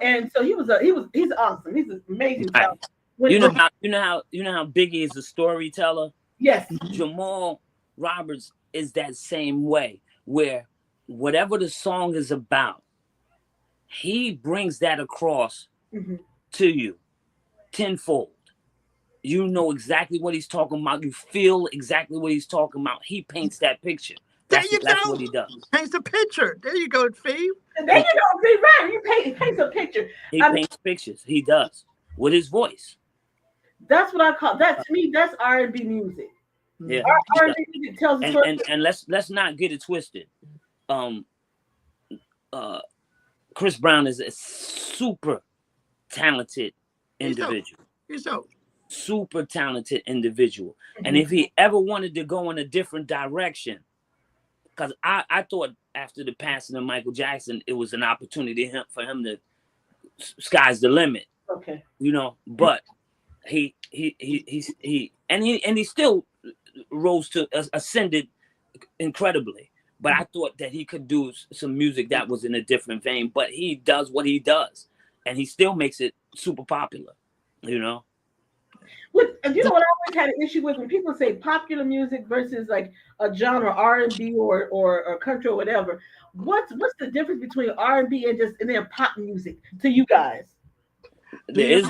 And so he's awesome. He's an amazing talent. You know how Biggie is a storyteller? Yes. Jamal Roberts is that same way, where whatever the song is about, he brings that across to you tenfold. You know exactly what he's talking about. You feel exactly what he's talking about. He paints that picture. That's what he does. Paints a picture. There you go, Fee. There you go, Fee. Right. He paints a picture. He paints pictures. He does. With his voice. That's what I call that. To me, that's R&B music. Yeah. R&B music tells a story. And let's not get it twisted. Chris Brown is a super talented individual. He's so super talented individual. And if he ever wanted to go in a different direction, because I thought after the passing of Michael Jackson, it was an opportunity for him to sky's the limit. Okay. But he still rose to ascended incredibly. But I thought that he could do some music that was in a different vein. But he does what he does, and he still makes it super popular. What I always had an issue with when people say popular music versus like a genre R&B or country or whatever. What's the difference between R&B and then pop music to you guys? There is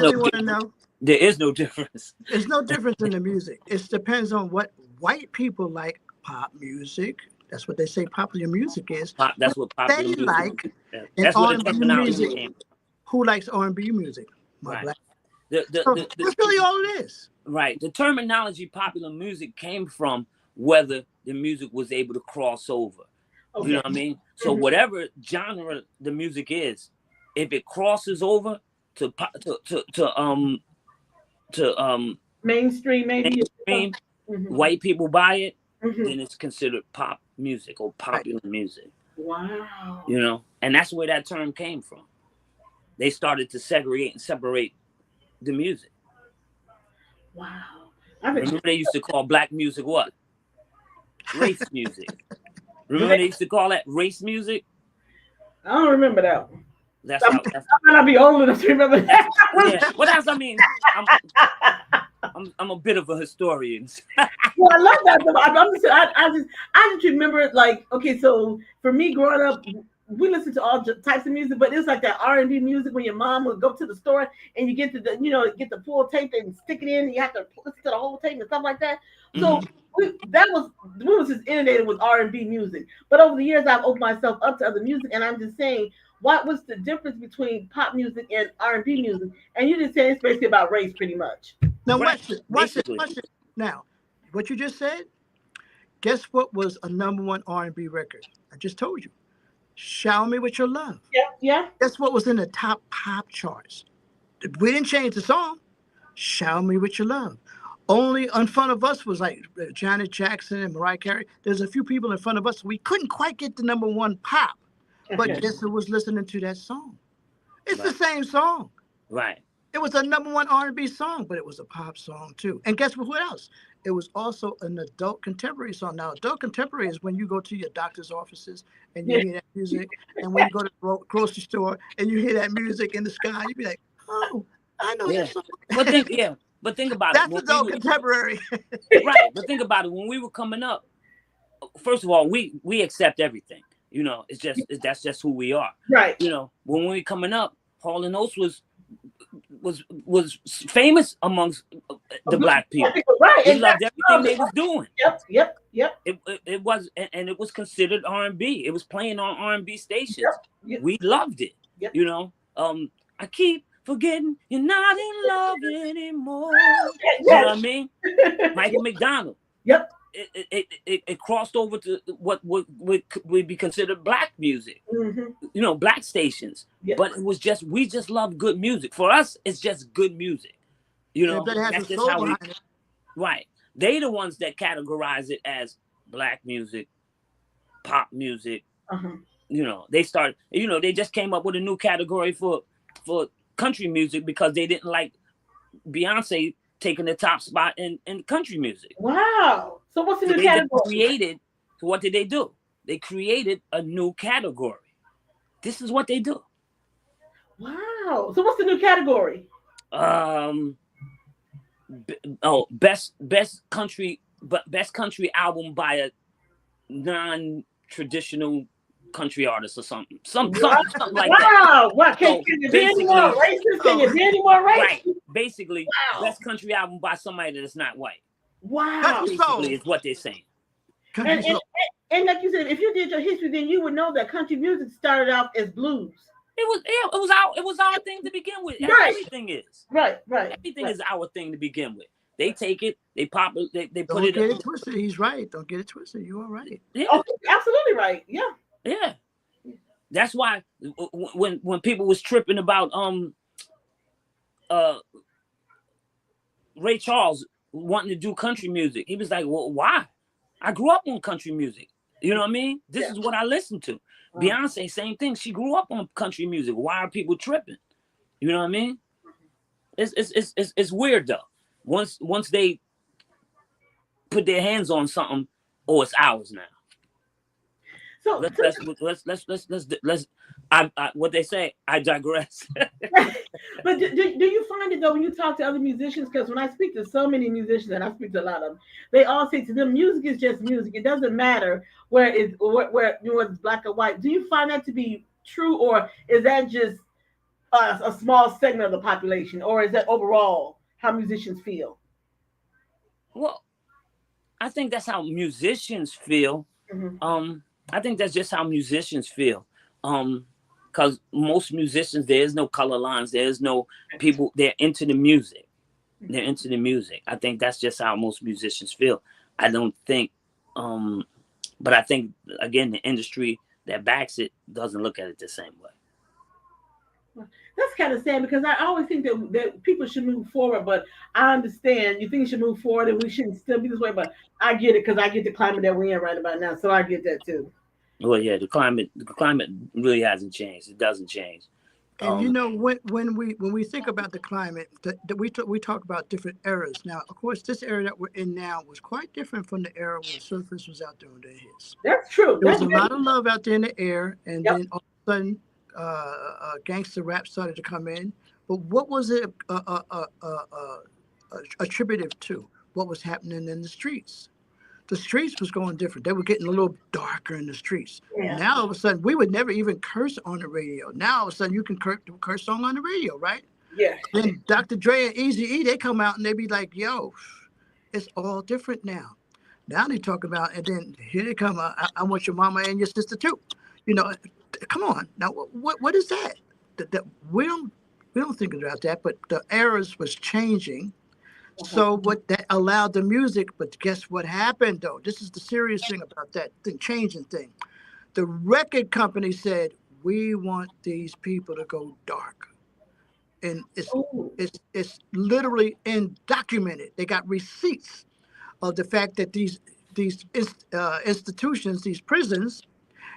no difference. There's no difference in the music. It depends on what white people like. Pop music. That's what they say popular music is. That's what popular they music like. is. Yeah. And That's what R&B music. Who likes R&B music? Right. That's really all it is. Right. The terminology popular music came from whether the music was able to cross over. Okay. You know what I mean? So whatever genre the music is, if it crosses over to mainstream, maybe white people buy it, then it's considered pop music or popular music. Wow. And that's where that term came from. They started to segregate and separate the music. Wow. Remember they used to call black music what? Race music. Remember they used to call that race music? I don't remember that one. I might not be old enough to remember that. Yeah. Well, that's, I'm a bit of a historian. Well, I love that. I just remember it like, okay, so for me growing up, we listened to all types of music, but it's like that R&B music when your mom would go to the store and you get get the full tape and stick it in, and you have to listen to the whole tape and stuff like that. So we was just inundated with R&B music. But over the years, I've opened myself up to other music, and I'm just saying, what was the difference between pop music and R&B music? And you just said it's basically about race, pretty much. Now watch it. Now, what you just said. Guess what was a #1 R&B record? I just told you. Shower Me With Your Love. Yeah. That's what was in the top pop charts. We didn't change the song. Shower Me With Your Love. Only in front of us was like Janet Jackson and Mariah Carey. There's a few people in front of us. We couldn't quite get the #1 pop. But guess who was listening to that song? It's the same song. Right. It was a #1 R&B song, but it was a pop song too. And guess what else? It was also an adult contemporary song. Now, adult contemporary is when you go to your doctor's offices and you hear that music, and when you go to the grocery store and you hear that music in the sky, you be like, "Oh, I know that song." But think about it. That's adult contemporary. Right. But think about it. When we were coming up, first of all, we accept everything. That's just who we are. Right. When we were coming up, Hall & Oates was was famous amongst the black people. Right. We loved everything they was doing. Yep. It was, and it was considered R&B. It was playing on R&B stations. Yep. We loved it. Yep. You know, I keep forgetting you're not in love anymore. Yes. You know what I mean? Michael McDonald. Yep. It crossed over to what would be considered black music. Mm-hmm. You know, black stations. Yep. But it was just, we just love good music. For us, it's just good music. You know, that's just how we. Right. They the ones that categorize it as black music, pop music. You know, they started, you know, they just came up with a new category for country music because they didn't like Beyonce taking the top spot in country music. Wow. So what's the new category? What did they do? They created a new category. This is what they do. Wow. So what's the new category? Best country album by a non-traditional country artist or something like that. Wow. What? Can you be any more racist? Can you be any more racist? Right. Basically, best country album by somebody that's not white. Wow. Basically, is what they're saying. And like you said, if you did your history, then you would know that country music started out as blues. It was our thing to begin with. Right. Everything is. Right. Everything is our thing to begin with. They take it, they pop it, they put Don't it. Get it twisted. He's right. Don't get it twisted. You are right. Yeah. Oh, absolutely right. Yeah. Yeah. That's why when people was tripping about Ray Charles wanting to do country music, he was like, well, why? I grew up on country music. You know what I mean? This is what I listen to. Beyonce, same thing. She grew up on country music. Why are people tripping? You know what I mean? It's weird though. Once they put their hands on something, oh, it's ours now. So let's what they say, I digress. But do you find it though when you talk to other musicians? Because when I speak to so many musicians, and I speak to a lot of them, they all say to them, music is just music. It doesn't matter where it's black or white. Do you find that to be true, or is that just a small segment of the population, or is that overall how musicians feel? Well, I think that's how musicians feel. Mm-hmm. I think that's just how musicians feel. Because most musicians, there's no color lines. There's no people. They're into the music. They're into the music. I think that's just how most musicians feel. I don't think, but I think again, the industry that backs it doesn't look at it the same way. That's kind of sad because I always think that people should move forward, but I understand you think you should move forward and we shouldn't still be this way, but I get it because I get the climate that we're in right about now, so I get that too. Well, yeah, the climate really hasn't changed. It doesn't change. And you know, when we think about the climate, we talk about different eras. Now, of course, this era that we're in now was quite different from the era when Surface was out doing their hits. That's true. There was a lot of love out there in the air, and then all of a sudden, gangster rap started to come in. But what was it attributive to? What was happening in the streets? The streets was going different. They were getting a little darker in the streets. Yeah. Now all of a sudden, we would never even curse on the radio. Now all of a sudden, you can curse song on the radio, right? Yeah. Then Dr. Dre and Eazy-E, they come out and they be like, "Yo, it's all different now." Now they talk about, and then here they come. I want your mama and your sister too. You know, come on. Now, what is that? That we don't think about that, but the eras was changing. So what that allowed the music, but guess what happened though? This is the serious thing about that changing thing. The record company said, we want these people to go dark. And it's literally documented. They got receipts of the fact that these institutions, these prisons,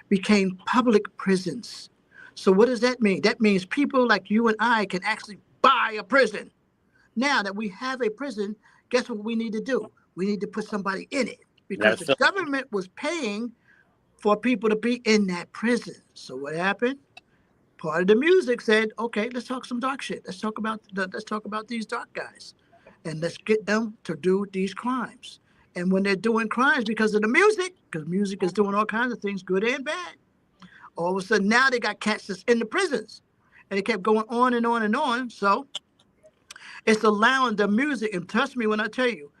became public prisons. So what does that mean? That means people like you and I can actually buy a prison. Now that we have a prison, guess what we need to do? We need to put somebody in it because the government was paying for people to be in that prison. So what happened? Part of the music said, "Okay, let's talk some dark shit. Let's talk about these dark guys, and let's get them to do these crimes." And when they're doing crimes because of the music, because music is doing all kinds of things, good and bad, all of a sudden now they got cats that's in the prisons. and it kept going on and on and on. So it's allowing the music, and trust me when I tell you,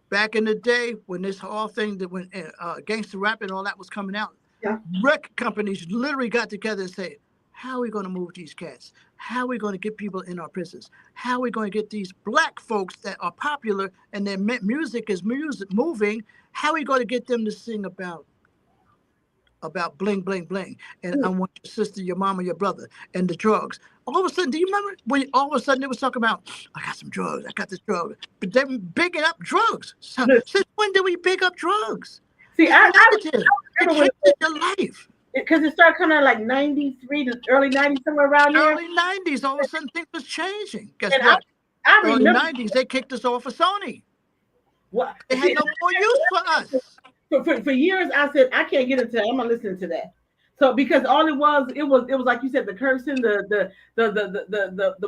back in the day when this whole thing that when gangster rap and all that was coming out, Yeah. record companies literally got together and said, how are we going to move these cats? How are we going to get people in our prisons? How are we going to get these black folks that are popular and their music is moving? How are we going to get them to sing about bling, bling, bling? And I want your sister, your mama, your brother, and the drugs. All of a sudden, do you remember when all of a sudden they was talking about, I got some drugs, I got this drug. But they were bigging up drugs. So, since when did we big up drugs? See, It's I negative. It remember when changes your life. because it started coming out like 93 to early 90s, somewhere around there. Early 90s, all of a sudden things was changing. Guess And what? I Early remember 90s, they kicked us off of Sony. what They had no more use for us. for years I said I can't get into that. I'm not listening to that. So because all it was like you said, the cursing, the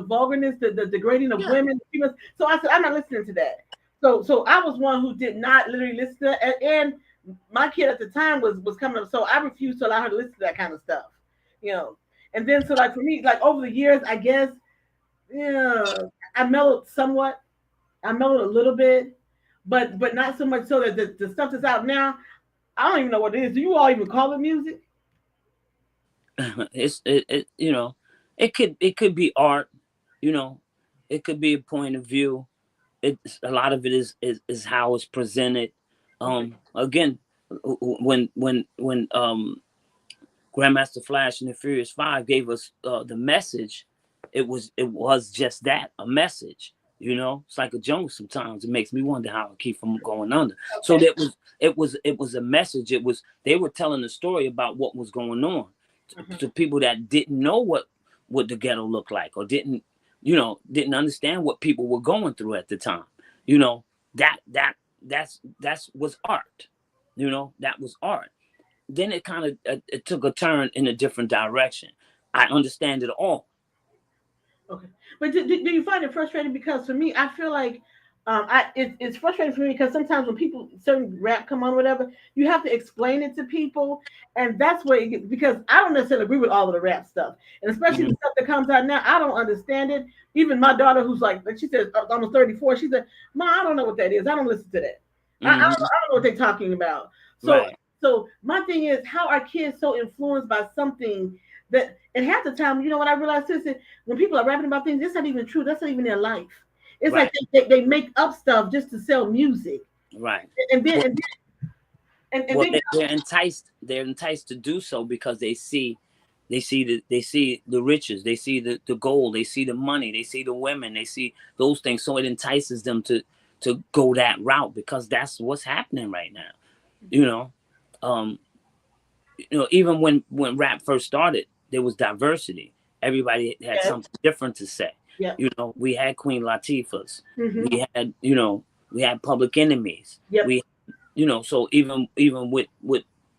vulgarness, the degrading of Yeah. women. So I said I'm not listening to that. So I was one who did not literally listen to that. And my kid at the time was coming up, so I refused to allow her to listen to that kind of stuff, you know. And then so like for me, like over the years, I guess, yeah, I mellowed somewhat. I mellowed a little bit, but not so much so that the stuff that's out now, I don't even know what it is. Do you all even call it music? It you know, it could be art, you know, it could be a point of view. It's a lot of it is how it's presented. Again, when Grandmaster Flash and the Furious Five gave us the message, it was just that, a message. You know, it's like a jungle sometimes. It makes me wonder how it keep from going under. Okay. So it was a message. They were telling a story about what was going on to people that didn't know what the ghetto looked like, or didn't understand what people were going through at the time. You know, that's was art. You know, that was art. Then it kind of it took a turn in a different direction. I understand it all. Okay, but do you find it frustrating? Because for me, I feel like it's frustrating for me because sometimes when people certain rap come on, whatever, you have to explain it to people, and that's where it gets, because I don't necessarily agree with all of the rap stuff, and especially the stuff that comes out now, I don't understand it. Even my daughter, who's like she said, almost 34, she said, "Ma, I don't know what that is. I don't listen to that. I don't know what they're talking about." So, right. So my thing is, how are kids so influenced by something that, and half the time, you know what I realized is that when people are rapping about things, that's not even true. That's not even their life. It's right. like they make up stuff just to sell music. Right. And then they're enticed. They're enticed to do so because they see the riches, they see the gold, they see the money, they see the women, they see those things. So it entices them to go that route because that's what's happening right now. You know, even when rap first started, there was diversity. Everybody had something different to say. Yeah. You know, we had Queen Latifah's. We had, we had Public Enemies. Yep. We, so even with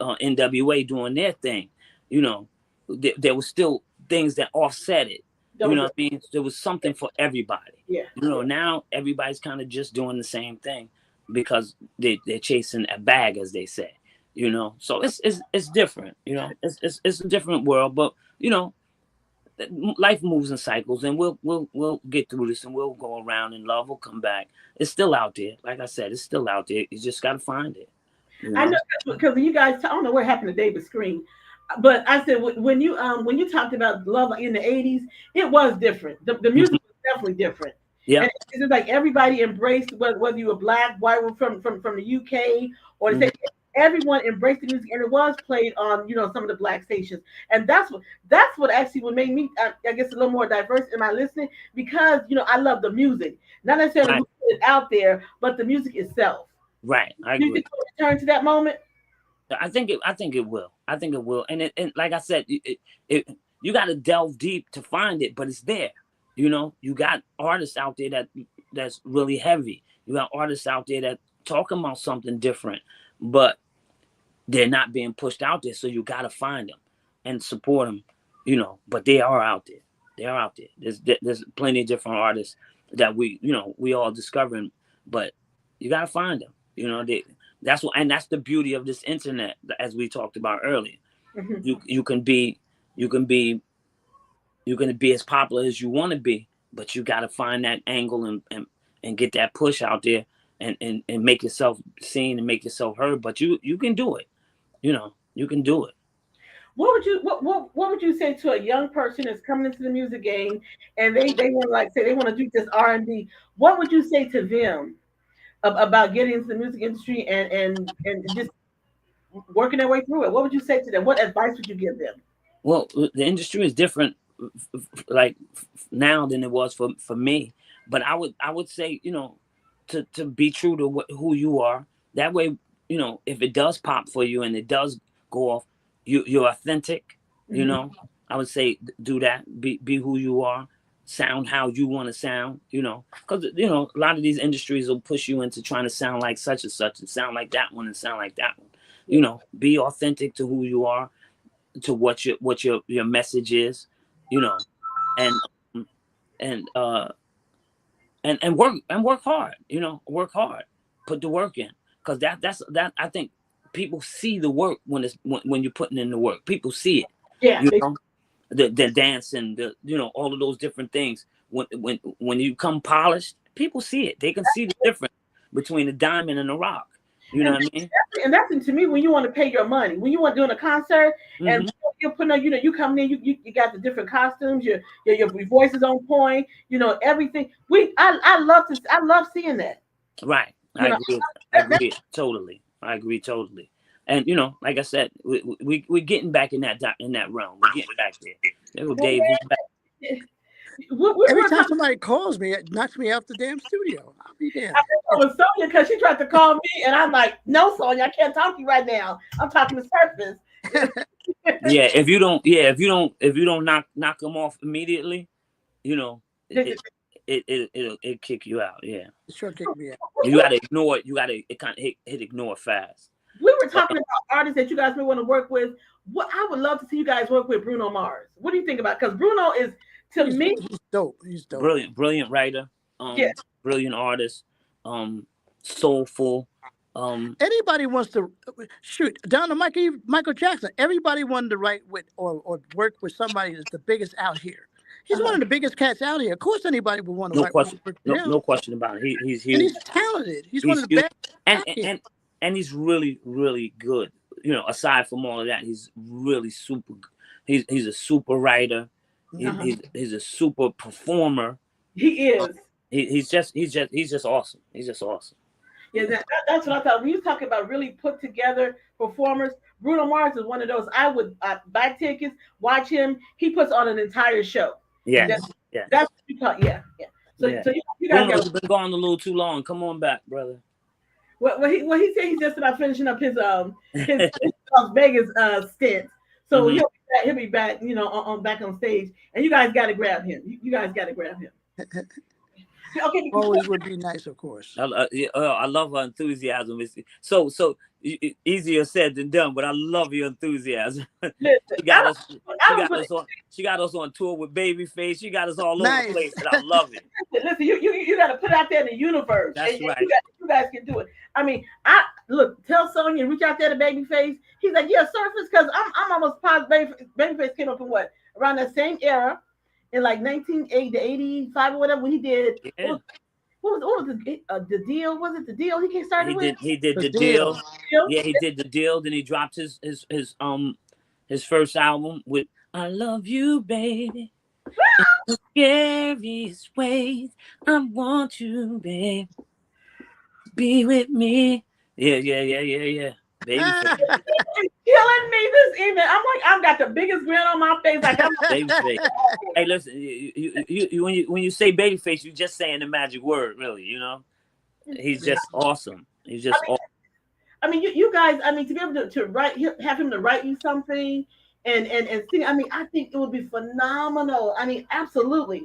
NWA doing their thing, there was still things that offset it. You know what I mean? There was something for everybody. Yeah. Now everybody's kind of just doing the same thing because they're chasing a bag, as they say. So it's different. It's a different world, but life moves in cycles, and we'll get through this, and we'll go around, and love will come back. It's still out there. Like I said, it's still out there. You just got to find it. I know, because when you guys, I don't know what happened to David Screen, but I said when you talked about love in the 80s, it was different. The music was definitely different. Yeah, and it's just like everybody embraced, whether you were black, white, from the UK, or they say everyone embraced the music, and it was played on some of the black stations, and that's what actually would make me, I guess, a little more diverse in my listening, because I love the music, not necessarily who put it out there, but the music itself. Right, I agree. Do you think we'll return to that moment? I think it will. I think it will. And like I said, you got to delve deep to find it, but it's there. You got artists out there that's really heavy. You got artists out there that talking about something different, but they're not being pushed out there. So you got to find them and support them. But they are out there. They are out there. There's plenty of different artists that we all discovering, but you got to find them. That's the beauty of this internet, as we talked about earlier. You can be you're gonna be as popular as you want to be, but you got to find that angle and get that push out there and make yourself seen and make yourself heard. But you can do it. You can do it. What would you say to a young person that's coming into the music game and they want to like say they want to do this R&B? What would you say to them about getting into the music industry and just working their way through it? What would you say to them? What advice would you give them? Well, the industry is different, like now than it was for me. But I would say, to be true to who you are. That way, if it does pop for you and it does go off, you're authentic. I would say do that. Be who you are. Sound how you want to sound. Because a lot of these industries will push you into trying to sound like such and such and sound like that one and sound like that one. Be authentic to who you are, to what your message is, and work hard, work hard, put the work in, because that's I think people see the work when you're putting in the work. People see it. Yeah. The dancing, all of those different things. When you come polished, people see it. They can see the difference between the diamond and the rock. You know what I mean? And that's to me when you want to pay your money, when you want doing a concert, Mm-hmm. and you're putting on, you come in, you got the different costumes, your voice is on point, everything. I love seeing that. Right. I agree totally. I agree totally. And like I said, we're getting back in that realm. We're getting back there. There go Dave. He's back. Every time somebody calls me, it knocks me out the damn studio. I'll be damned. I think it was Sonia because she tried to call me, and I'm like, "No, Sonia, I can't talk to you right now. I'm talking to Surface." Yeah, if you don't knock them off immediately, it'll kick you out. Yeah, It sure kick me out. You gotta ignore it. You gotta hit ignore fast. We were talking about artists that you guys may want to work with. What I would love to see you guys work with Bruno Mars. What do you think about? Because Bruno is me. He's dope. He's dope. Brilliant writer. Yes. Brilliant artist. Soulful. Anybody wants to shoot down to Michael Jackson. Everybody wanted to write with or work with somebody that's the biggest out here. He's one of the biggest cats out here. Of course, anybody would want to write with him. No question about it. He's huge. And he's talented. He's one of the best. And he's really, really good. Aside from all of that, he's really super. He's a super writer. He's a super performer. He is. He's just awesome. He's just awesome. Yeah, that's what I thought. When you talk about really put together performers, Bruno Mars is one of those. I would buy tickets, watch him. He puts on an entire show. Yeah, That's what you thought. Yeah. So you guys Bruno's been gone a little too long. Come on back, brother. Well, he said he's just about finishing up his Las Vegas stint. So he'll be back, back on stage, and you guys got to grab him. You guys got to grab him. Okay. Always would be nice, of course. I love her enthusiasm. It's so easier said than done, but I love your enthusiasm. Listen, she got us on tour with Babyface. She got us all Nice. over the place, and I love it. Listen, you got to put it out there in the universe. That's right. You guys can do it. I mean, tell Sonya, reach out there to Babyface. He's like, yeah, Surface, because I'm almost positive Babyface came up in around that same era. In like 1985 or whatever, when he did, Yeah. what was the deal? Was it the deal he started with? He did the deal. Yeah, he did the deal. Then he dropped his first album with "I Love You, Baby." The scariest ways, I want you, babe. Be with me. Yeah. Baby. Killing me this evening. I'm like, I've got the biggest grin on my face. Like I'm Babyface. Hey, listen, you when you say Babyface, you're just saying the magic word, really. He's just awesome. He's just awesome. I mean, you guys. I mean, to be able to write, have him to write you something and sing. I mean, I think it would be phenomenal. I mean, absolutely.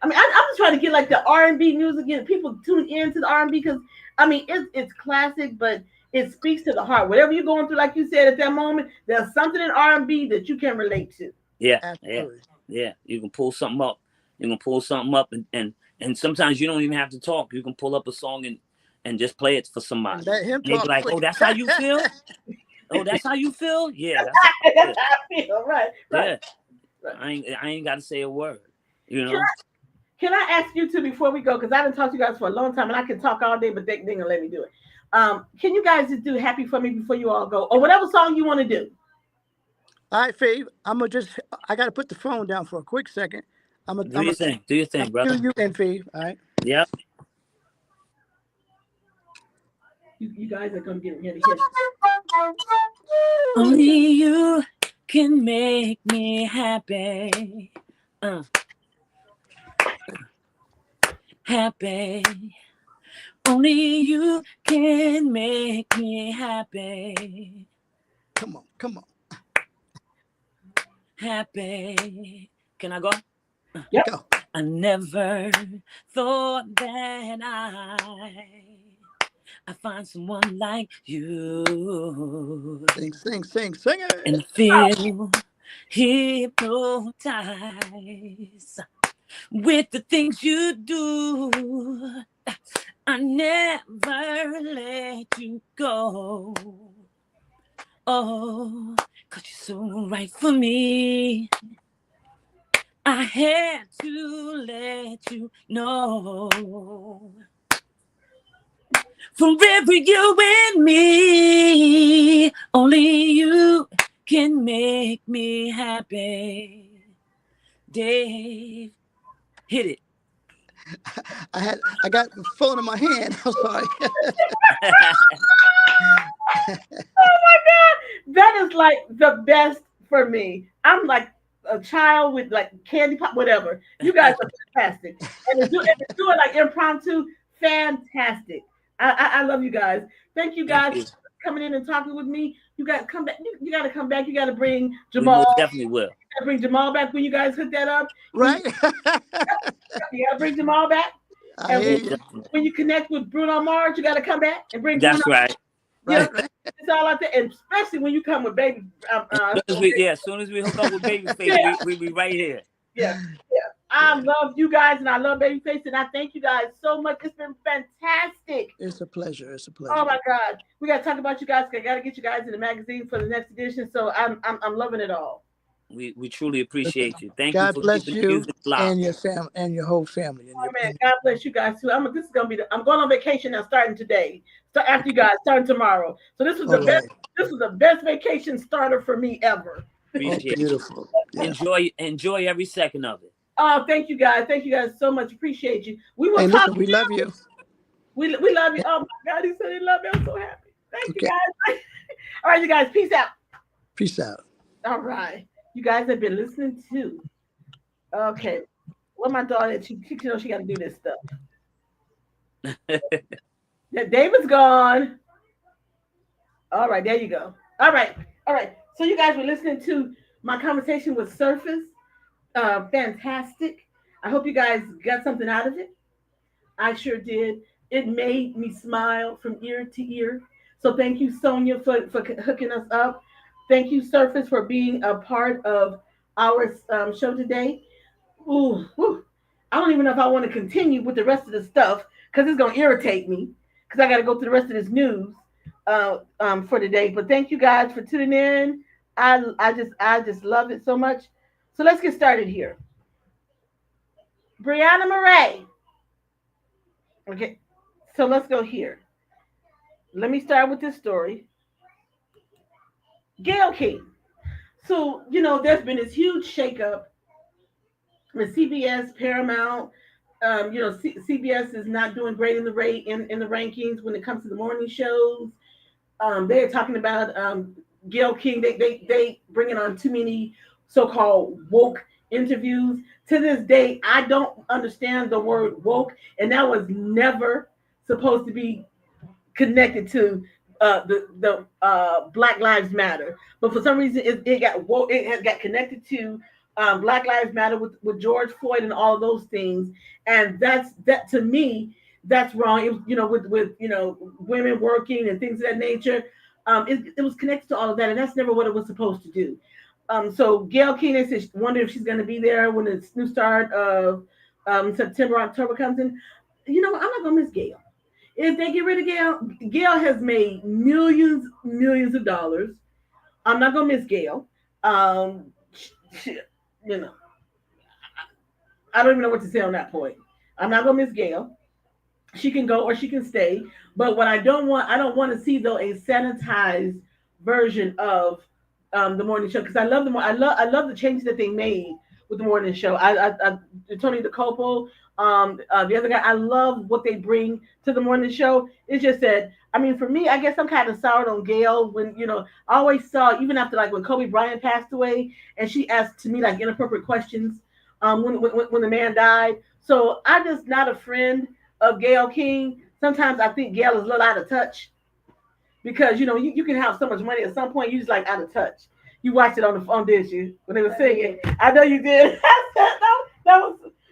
I mean, I'm just trying to get like the R&B music and people tune into the R&B because I mean, it's classic, but it speaks to the heart. Whatever you're going through, like you said at that moment, there's something in R&B that you can relate to. Yeah. You can pull something up. And sometimes you don't even have to talk. You can pull up a song and just play it for somebody. Let him They be talk. like, oh, that's how you feel? Oh, that's how you feel? Yeah, That's how I feel. Right. Yeah. I ain't got to say a word. You Can know. Can I ask you two before we go? Because I haven't talked to you guys for a long time, and I can talk all day, but they gonna let me do it. Can you guys just do "Happy for Me" before you all go, or whatever song you want to do? All right, Fave. I got to put the phone down for a quick second. Do your thing. Do your I'm thing, gonna brother. do you and Fave. All right. Yep. You guys are gonna get ready here. Only you can make me happy. Happy. Only you can make me happy. Come on, come on. Happy. Can I go? Yep. Go. I never thought that I find someone like you Sing and it. feel hypnotized with the things you do. I never let you go. Oh, 'cause you're so right for me. I had to let you know. Forever you and me. Only you can make me happy. Dave, hit it. I got the phone in my hand. I'm sorry. Oh my God, that is like the best for me. I'm like a child with like candy pop, whatever. You guys are fantastic, and to do it like impromptu, fantastic. I love you guys. Thank you Thank guys you. for coming in and talking with me. You got to come back. You got to come back. You got to bring We Jamal. most definitely will. You got to bring Jamal back when you guys hook that up. Right? You got to bring Jamal back. I And hear Most you. definitely. when you connect with Bruno Mars, you got to come back and bring Bruno. That's right. Yeah, Right. it's all out there, and especially when you come with baby. As soon as we hook up with Babyface, Yeah, we be right here. yeah, yeah. I love you guys, and I love Babyface, and I thank you guys so much. It's been fantastic. It's a pleasure. It's a Oh pleasure. my God, we got to talk about you guys. I got to get you guys in the magazine for the next edition. So I'm loving it all. We truly appreciate you. Thank you God for bless keeping the you music alive. and your family and your whole family and Oh your man, and God bless you guys too. This is gonna be. I'm going on vacation now, starting today. So after you guys, starting tomorrow. So this was the all best. right. This was the best vacation starter for me ever. Oh, Appreciate it. beautiful. Yeah. Enjoy every second of it. Oh, thank you guys. Thank you guys so much. Appreciate you. We will Hey, talk. listen, we love you. We love you. Oh my God, he said he loved me. I'm so happy. Thank you Okay. guys. All right, you guys. Peace out. Peace out. All right. You guys have been listening to. Okay. What my daughter, she knows she got to do this stuff. Yeah, David's gone. All right, there you go. All right. All right. So you guys were listening to my conversation with Surface. Fantastic. I hope you guys got something out of it. I sure did. It made me smile from ear to ear. So thank you, Sonia, for hooking us up. Thank you, Surface, for being a part of our show today. Ooh, whew. I don't even know if I want to continue with the rest of the stuff because it's going to irritate me because I got to go through the rest of this news for today. But thank you guys for tuning in. I just love it so much. So let's get started here. Brianna Murray. Okay, so let's go here. Let me start with this story. Gail King. So, there's been this huge shakeup with CBS, Paramount. CBS is not doing great in the rate in the rankings when it comes to the morning shows. They're talking about Gail King. They bringing on too many so-called woke interviews. To this day, I don't understand the word woke, and that was never supposed to be connected to the Black Lives Matter. But for some reason, it got woke. It has got connected to Black Lives Matter with George Floyd and all of those things, and that to me that's wrong. It was, with women working and things of that nature. It was connected to all of that, and that's never what it was supposed to do. So Gail King says, wonder if she's going to be there when the new start of September, October comes in. I'm not going to miss Gail. If they get rid of Gail, Gail has made millions of dollars. I'm not going to miss Gail. you know, I don't even know what to say on that point. I'm not gonna miss Gail. She can go or she can stay. But what I don't want to see though a sanitized version of the morning show because I love the changes that they made with the morning show. Tony DeCopo, the other guy, I love what they bring to the morning show. It's just that I mean, for me, I guess I'm kind of soured on Gail when I always saw even after like when Kobe Bryant passed away and she asked to me like inappropriate questions when the man died. So I'm just not a friend of Gail King. Sometimes I think Gail is a little out of touch because you can have so much money at some point you just like out of touch. You watched it on the phone, did you? When they were singing, I know you did. that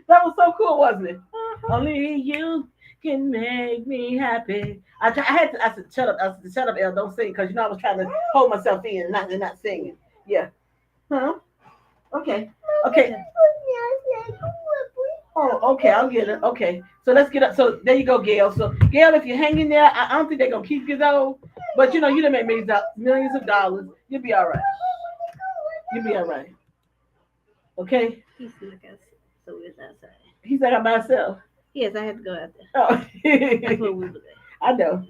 was so cool, wasn't it? Only you can make me happy. I said, shut up. I said, shut up, Elle, don't sing, because I was trying to hold myself in and not singing. Yeah. Huh? Okay. Okay. Oh, okay, I'll get it. Okay, so let's get up. So there you go, Gail. So Gail, if you're hanging there, I don't think they're gonna keep you though. But you done made millions of dollars. You'll be all right. You'll be all right. Okay. He's snuck us, so we was outside. He's like I'm by himself. Yes, I had to go out there. Oh, That's what we was at. I know.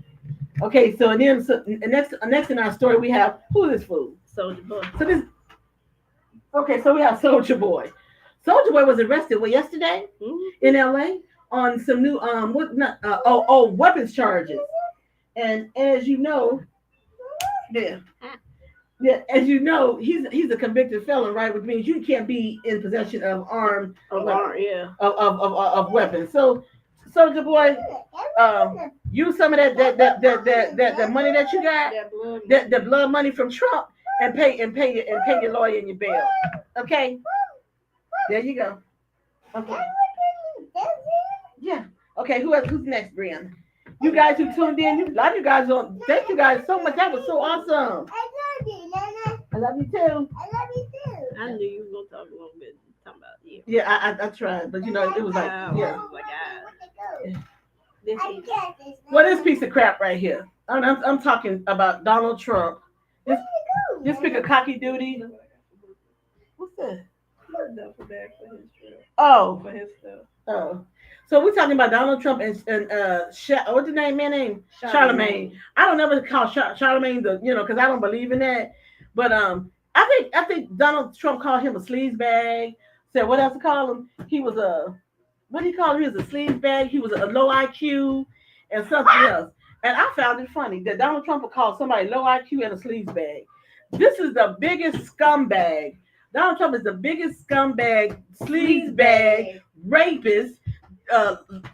Okay, so and then next in our story we have who is this fool? Soldier Boy. So this. Okay, so we have Soldier Boy. Soldier Boy was arrested yesterday in LA on some new weapons charges. And as you know, as you know, he's a convicted felon, right? Which means you can't be in possession of of weapons. So Soldier Boy, use some of that money that you got, the blood money from Trump, and pay your lawyer and your bail. Okay. There you go. Okay. Yeah. Okay. Who's next, Brianna? You guys who tuned in, a lot of you guys thank you guys so much. That was so awesome. I love you too. I knew you were gonna talk a little bit. Talking about you. Yeah, I tried, but it was like yeah. Well, this piece of crap right here. I'm talking about Donald Trump. This pick of cocky duty. What's that? Duffel bag for his trip. Oh, For his stuff. oh. So we're talking about Donald Trump and what's the man name? Charlemagne. I don't ever call Charlemagne because I don't believe in that. But I think Donald Trump called him a sleaze bag. Said what else to call him? He was what do you call him? He was a sleaze bag. He was a low IQ and something else. And I found it funny that Donald Trump would call somebody low IQ and a sleaze bag. This is the biggest scumbag. Donald Trump is the biggest scumbag, sleaze bag, rapist,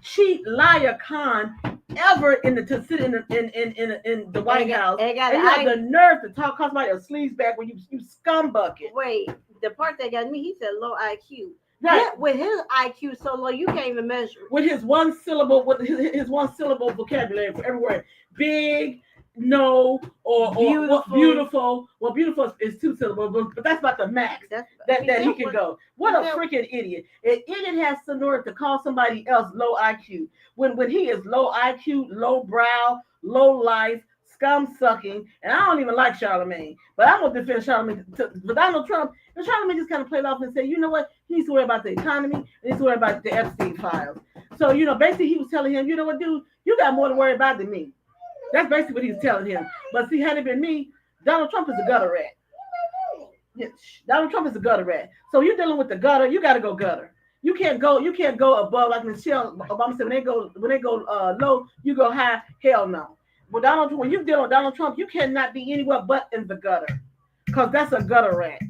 cheat, liar, con ever to sit in the White House. And you have the nerve to call somebody a sleaze bag when you scumbucket. Wait, the part that got me, he said low IQ. Right. With his IQ so low, you can't even measure it. With his one syllable, vocabulary for every word, big, no, or beautiful. Well, beautiful is two syllables, but that's about the max that he can go. What a freaking idiot! An idiot has the nerve to call somebody else low IQ when he is low IQ, low brow, low life, scum sucking, and I don't even like Charlemagne, but I'm gonna defend Charlemagne. But Donald Trump, and Charlemagne just kind of played off and said, you know what? He needs to worry about the economy. He needs to worry about the Epstein files. So basically, he was telling him, you know what, dude, you got more to worry about than me. That's basically what he was telling him. But see, had it been me, Donald Trump is a gutter rat. Yes, Donald Trump is a gutter rat. So you're dealing with the gutter. You got to go gutter. You can't go above like Michelle Obama said. When they go low, you go high. Hell no. But when you deal with Donald Trump, you cannot be anywhere but in the gutter, because that's a gutter rat.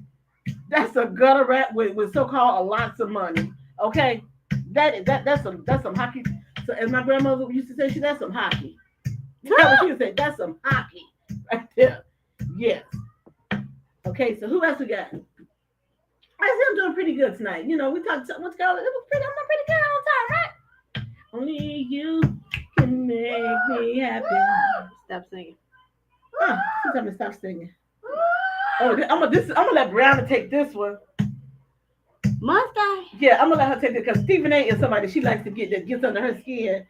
That's a gutter rat with so-called lots of money. Okay, that's some hockey. So as my grandmother used to say, that's some hockey. That's what she would say. That's some hockey right there. Yes. Okay, so who else we got? I see I'm doing pretty good tonight. We talked. What's going? I'm doing pretty good on time, right? Only you can make me happy. Stop singing. She's telling me to stop singing. Oh, I'm gonna let Brianna take this one. Must I? Yeah, I'm gonna let her take it because Stephen A. is somebody she likes to get that gets under her skin.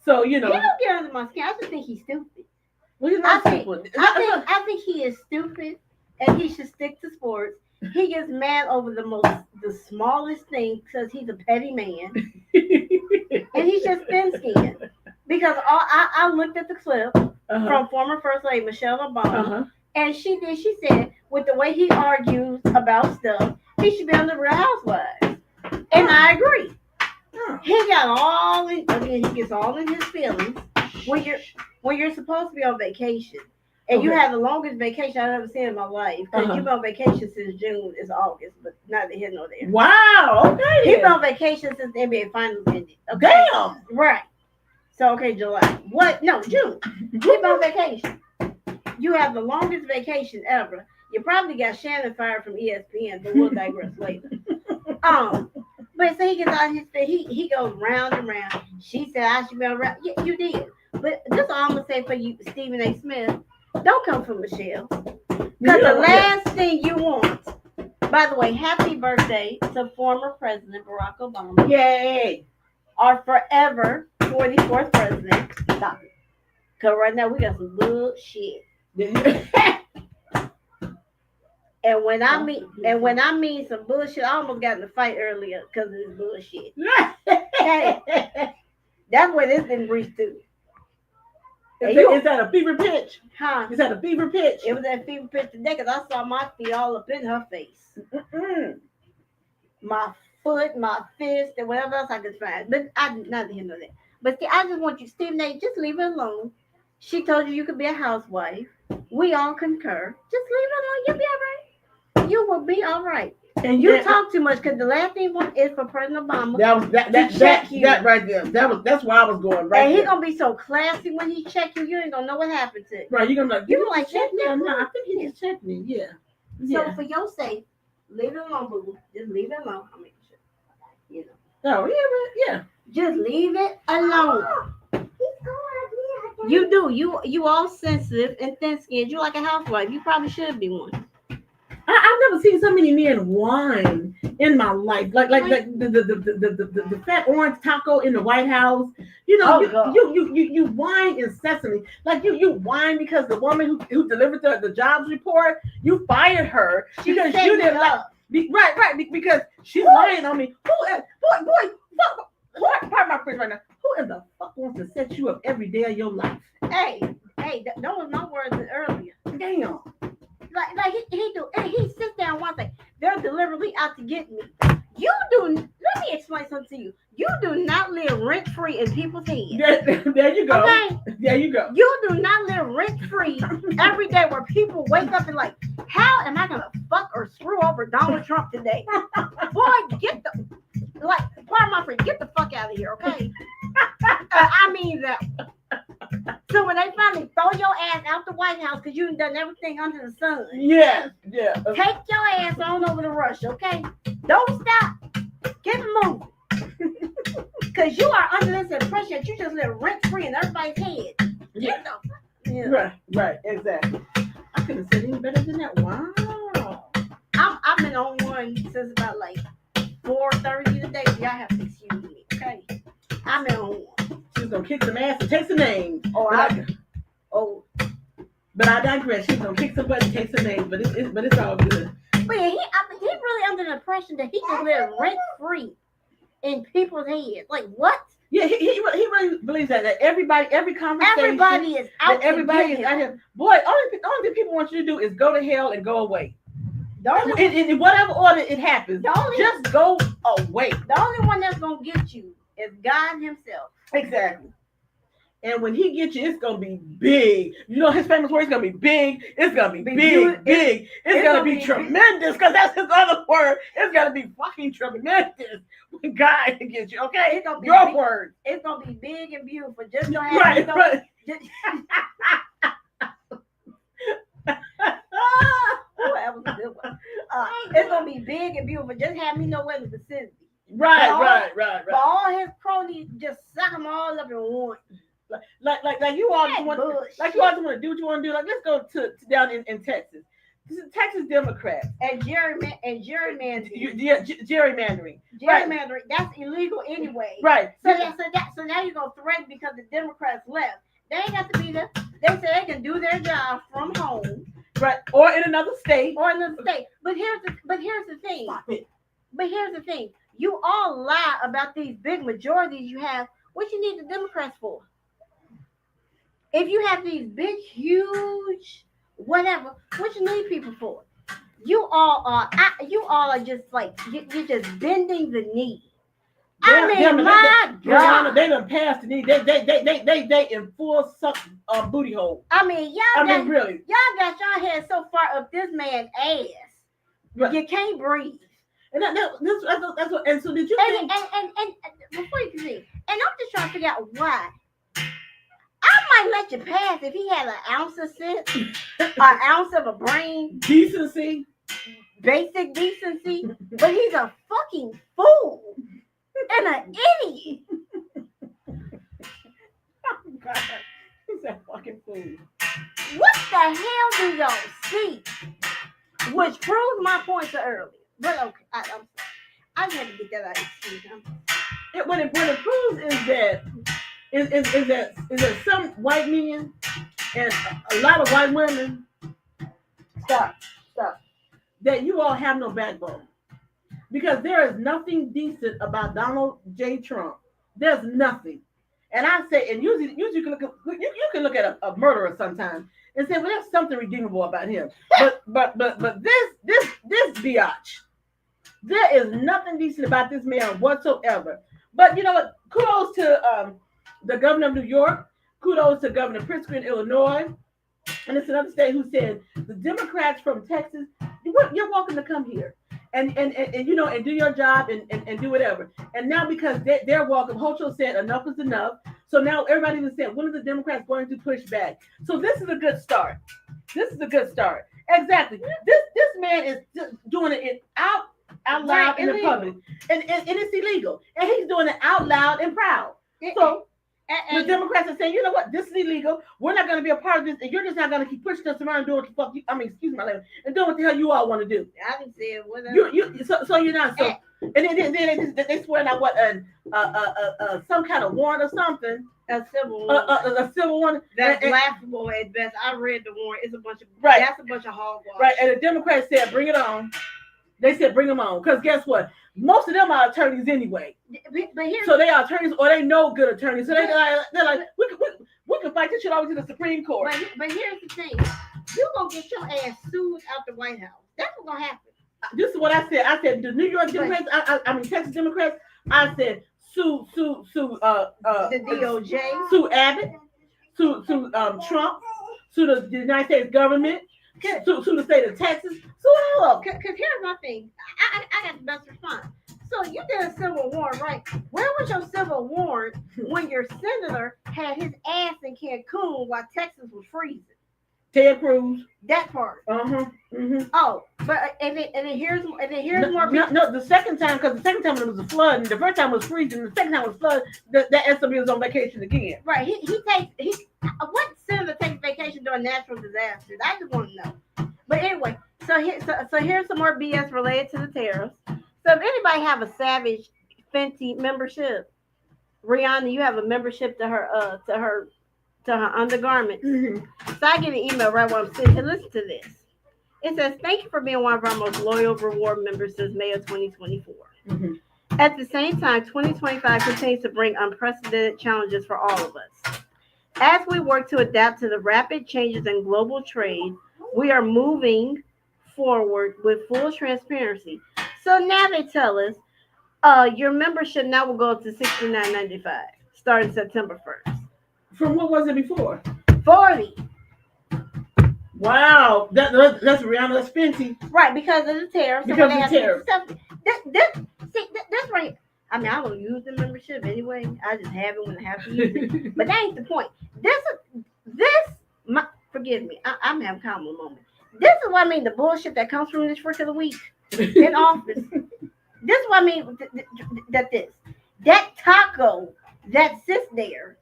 So He don't get under my skin. I just think he's stupid. Well, he's not stupid. I think he is stupid, and he should stick to sports. He gets mad over the smallest thing because he's a petty man, and he's just thin skinned. Because I looked at the clip from former First Lady Michelle Obama, and she said with the way he argues about stuff, he should be on the Real Housewives, and I agree. He got all in again. He gets all in his feelings when you're supposed to be on vacation. And you have the longest vacation I've ever seen in my life. Because you've been on vacation since June. It's August, but neither here nor there. Wow. Okay. He's been on vacation since the NBA Finals ended. Okay? Damn. Right. So, okay, July. What? No, June. He's been on vacation. You have the longest vacation ever. You probably got Shannon fired from ESPN, but we'll digress later. But so he gets out his he goes round and round. She said I should be around. Yeah, you did. But this is all I'm gonna say for you, Stephen A. Smith. Don't come for Michelle. Because the last thing you want. By the way, happy birthday to former President Barack Obama. Yay. Our forever 44th president. Stop it. Because right now we got some good shit. And when I mean some bullshit, I almost got in a fight earlier because of this bullshit. Hey, that's where this didn't reach to. Is that a fever pitch? Huh? Is that a fever pitch? It was that fever pitch today because I saw my feet all up in her face. My foot, my fist, and whatever else I could find. But I not to know that. But see, I just want you, Stephen A., just leave it alone. She told you could be a housewife. We all concur. Just leave it alone. You'll be all right. You will be all right. And you talk too much because the last thing you want is for President Obama to check you. That right there. That's where I was going. Right. And he's gonna be so classy when he check you. You ain't gonna know what happened to you. Right. You're gonna you like check me? No, I think he just checked me. Yeah. So for your sake, leave it alone, boo. Just leave it alone. I mean, you know. Oh yeah. Just leave it alone. You do. You all sensitive and thin skinned. You like a housewife. You probably should be one. I've never seen so many men whine in my life. Like the fat orange taco in the White House. You know, you whine incessantly. Like you whine because the woman who delivered the jobs report, you fired her because you didn't like. Right, because she's lying on me. Pardon my French right now. Who in the fuck wants to set you up every day of your life? Hey, that was my words earlier. Damn. Like he sits down one thing. They're deliberately out to get me. You do. Let me explain something to you. You do not live rent free in people's heads. There you go. Okay. There you go. You do not live rent free every day where people wake up and like, how am I gonna fuck or screw over Donald Trump today? Boy, pardon my friend, get the fuck out of here, okay? I mean that. So when they finally throw your ass out the White House because you've done everything under the sun. Yeah. Take your ass on over to Russia, okay? Don't stop. Keep it moving. Because you are under this impression that you just live rent free in everybody's head. Yeah. You know? Right, exactly. I couldn't say any better than that. Wow. I've been on one since about like 4:30 today. So y'all have to excuse me, okay? I've been on one. She's gonna kick some ass and take some names. But I digress. She's gonna kick some butt and take some names. But it's all good. But yeah, he's really under the impression that he just lives rent free in people's heads. Like what? Yeah, he really believes that every conversation, everybody is out. Everybody is out here. Boy, only thing people want you to do is go to hell and go away. In whatever order it happens, just go away. The only one that's gonna get you is God Himself. Exactly. And when He gets you, it's gonna be big. You know His famous word is gonna be big. It's gonna be big. It's gonna be tremendous because that's His other word. It's gonna be fucking tremendous when God gets you. Okay, it's gonna be your big, word. It's gonna be big and beautiful. Just don't have right. That was a good one. It's gonna be big and beautiful. Just have me know where the vicinity. Right. But all his cronies just suck them all up in one. Like you all just want to do what you want to do. Like let's go to down in Texas. This is Texas Democrats and gerrymandering. Gerrymandering. Gerrymandering. That's illegal anyway. Right. So now you're gonna threaten because the Democrats left. They ain't got to be there. They say they can do their job from home. Right. Or in another state. But here's the thing. Stop it. But here's the thing. You all lie about these big majorities you have. What you need the Democrats for? If you have these big, huge, whatever, what you need people for? You all are just like you're just bending the knee. My God. They done passed the knee. They in full suck booty hole. I mean, y'all Really. y'all got your head so far up this man's ass, Right. you can't breathe. And that's what. And so did you think? And before you continue, and I'm just trying to figure out why. I might let you pass if he had an ounce of sense, an ounce of a brain, Decency, basic decency, but he's a fucking fool and an idiot. Oh God, he's a fucking fool. What the hell do y'all see? Which proves my point to earlier. But okay, I'm sorry. I just had to get that out of the What it proves is that some white men and a lot of white women stop that you all have no backbone, because there is nothing decent about Donald J. Trump. There's nothing. And I say, and usually you can look at a murderer sometimes and say, well, there's something redeemable about him. But this biatch, there is nothing decent about this man whatsoever. But you know what? Kudos to the governor of New York. Kudos to Governor Pritzker in Illinois. And it's another state who said the Democrats from Texas, you're welcome to come here and you know, and do your job and do whatever. And now because they're welcome, Hochul said enough is enough. So now everybody was saying, when are the Democrats going to push back? So this is a good start. Exactly. This man is just doing it out loud in the public, and it's illegal. And he's doing it out loud and proud. So the Democrats are saying, you know what, this is illegal. We're not going to be a part of this, and you're just not going to keep pushing us around and doing what the fuck you, excuse my language, and doing what the hell you all want to do. I didn't say it. Whatever. So you're not. So and then they swear out what some kind of warrant or something. A civil warrant. A civil warrant. That's laughable at best. I read the warrant. It's a bunch of That's a bunch of hogwash. Right, and the Democrats said, bring it on. They said, bring them on, because guess what? Most of them are attorneys anyway. But so they are attorneys, or they know good attorneys. So they're like, we can fight this shit over to the Supreme Court. But here's the thing: you gonna get your ass sued out the White House. That's what's gonna happen. This is what I said. I said the New York Democrats. Texas Democrats. I said sue the DOJ, sue Abbott, sue Trump, sue the United States government. To the state of Texas. So all of them. Because here's my thing. I got the best response. So you did a civil warrant, right? Where was your civil warrant when your senator had his ass in Cancun while Texas was freezing? Ted Cruz. That part. Mm-hmm. Oh, but and then here's more. No, the second time, because the second time it was a flood, and the first time was freezing, the second time was flood. That SW was on vacation again. Right. What senator takes vacation during natural disasters? I just want to know. But anyway, so here's some more BS related to the tariffs. So if anybody have a Savage Fenty membership, Rihanna, you have a membership to her undergarments. Mm-hmm. So I get an email right while I'm sitting here. Listen to this. It says, thank you for being one of our most loyal reward members since May of 2024. Mm-hmm. At the same time, 2025 continues to bring unprecedented challenges for all of us. As we work to adapt to the rapid changes in global trade, we are moving forward with full transparency. So now they tell us your membership now will go up to $69.95 starting September 1st. From what was it before? $40. Wow, that's Rihanna, that's Fenty. Right, because of the tariffs. Because of the tariffs. This right. I mean, I don't use the membership anyway. I just have it when I have to use it. But that ain't the point. Forgive me. I'm having a common moment. This is what I mean, the bullshit that comes from this freak of the week in office. This is what I mean that taco that sits there.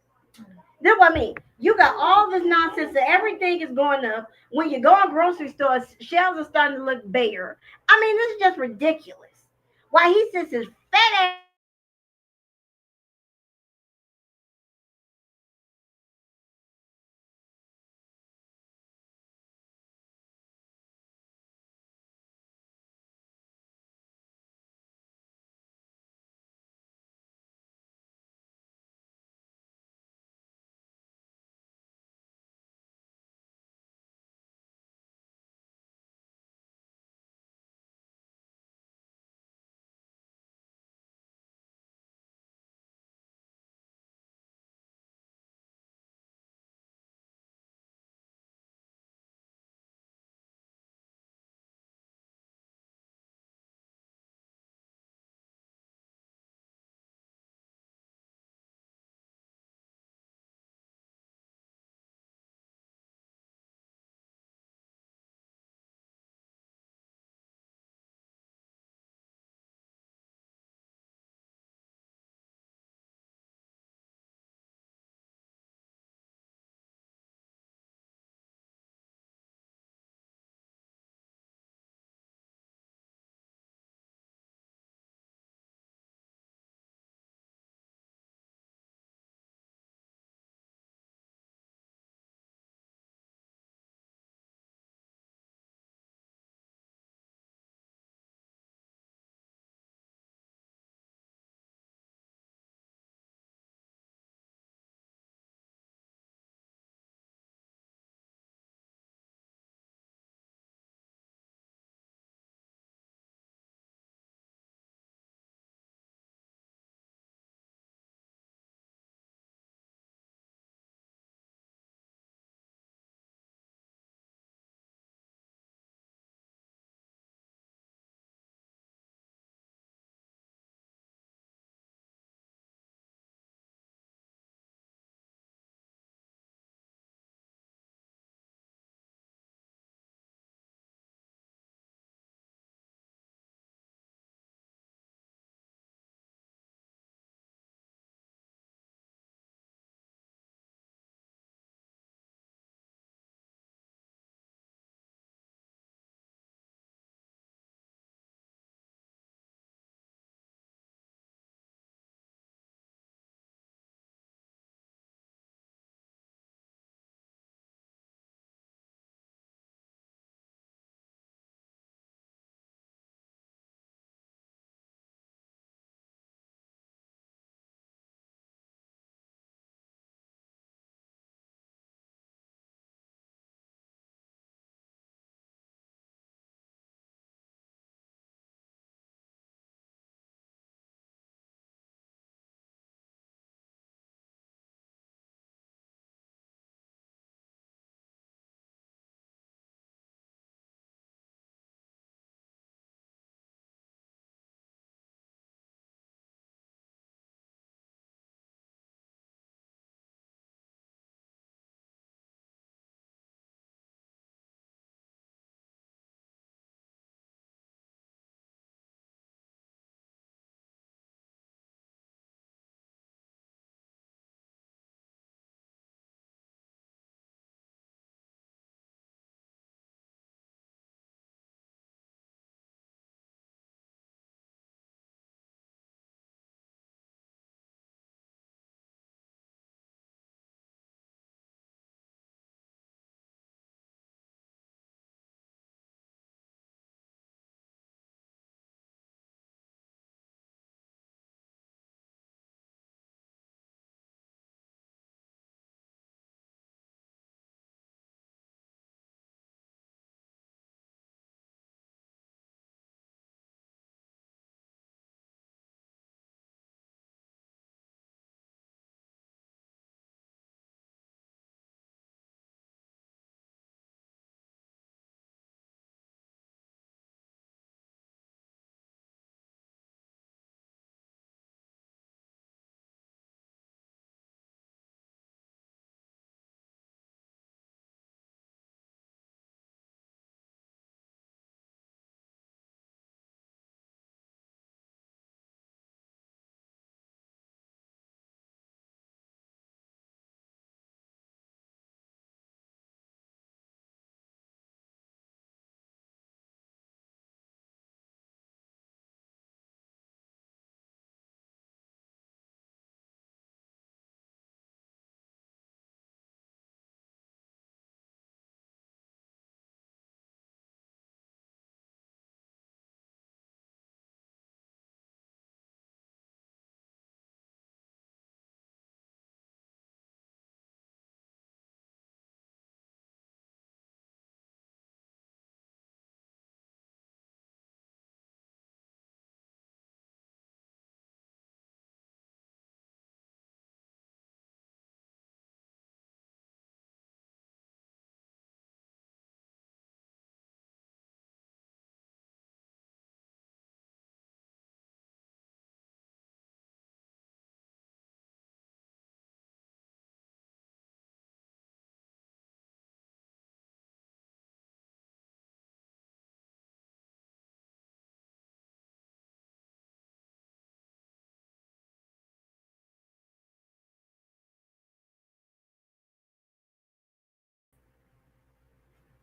This is what I mean. You got all this nonsense that everything is going up. When you go in grocery stores, shelves are starting to look bare. I mean, this is just ridiculous. Why he sits his fat ass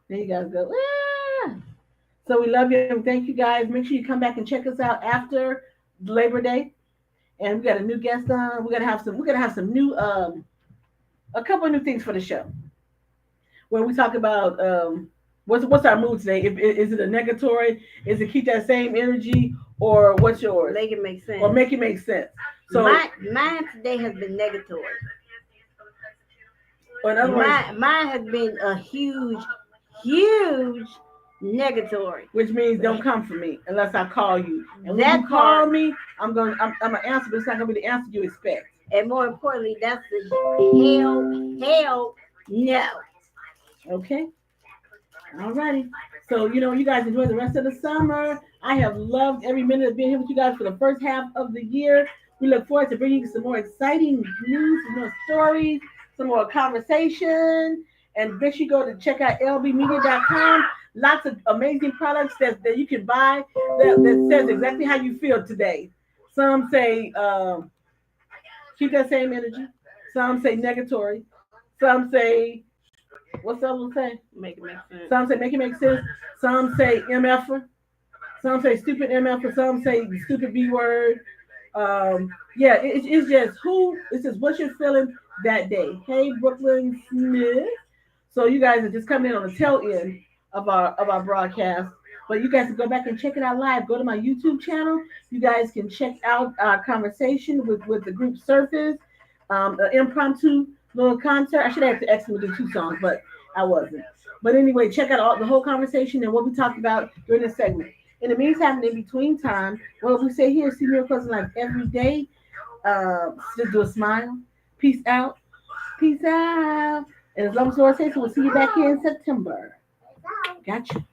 There you guys go. Ah! So we love you. Thank you guys. Make sure you come back and check us out after Labor Day. And we got a new guest on. We're gonna have some new a couple of new things for the show. Where we talk about what's our mood today? Is it a negatory? Is it keep that same energy, or what's yours? Make it make sense. Or make it make sense. So mine today has been negatory. or in other words, Mine has been a huge negatory. which means don't come for me unless I call you. And when That you call part- me, I'm gonna answer, but it's not gonna be the answer you expect. And more importantly, that's the hell no. Okay. All righty. So, you guys enjoy the rest of the summer. I have loved every minute of being here with you guys for the first half of the year. We look forward to bringing you some more exciting news, some more stories, some more conversation. And make sure you go to check out lbmedia.com. Lots of amazing products that you can buy that says exactly how you feel today. Some say keep that same energy. Some say negatory. Some say, what's the other one say? Make it make sense. Some say make it make sense. Some say MFer. Some say stupid MFer. Some say stupid B word. It's just what you're feeling that day. Hey, Brooklyn Smith. So you guys are just coming in on the tail end of our broadcast. But you guys can go back and check it out live. Go to my YouTube channel. You guys can check out our conversation with the group Surface, an impromptu little concert. I should have to ask them to do 2 songs, but I wasn't. But anyway, check out the whole conversation and what we talked about during this segment. In the meantime, in between time, what we say here, see miracles in life every day. Just do a smile. Peace out. Peace out. And as long as the Lord says, we'll see you back here in September. Gotcha.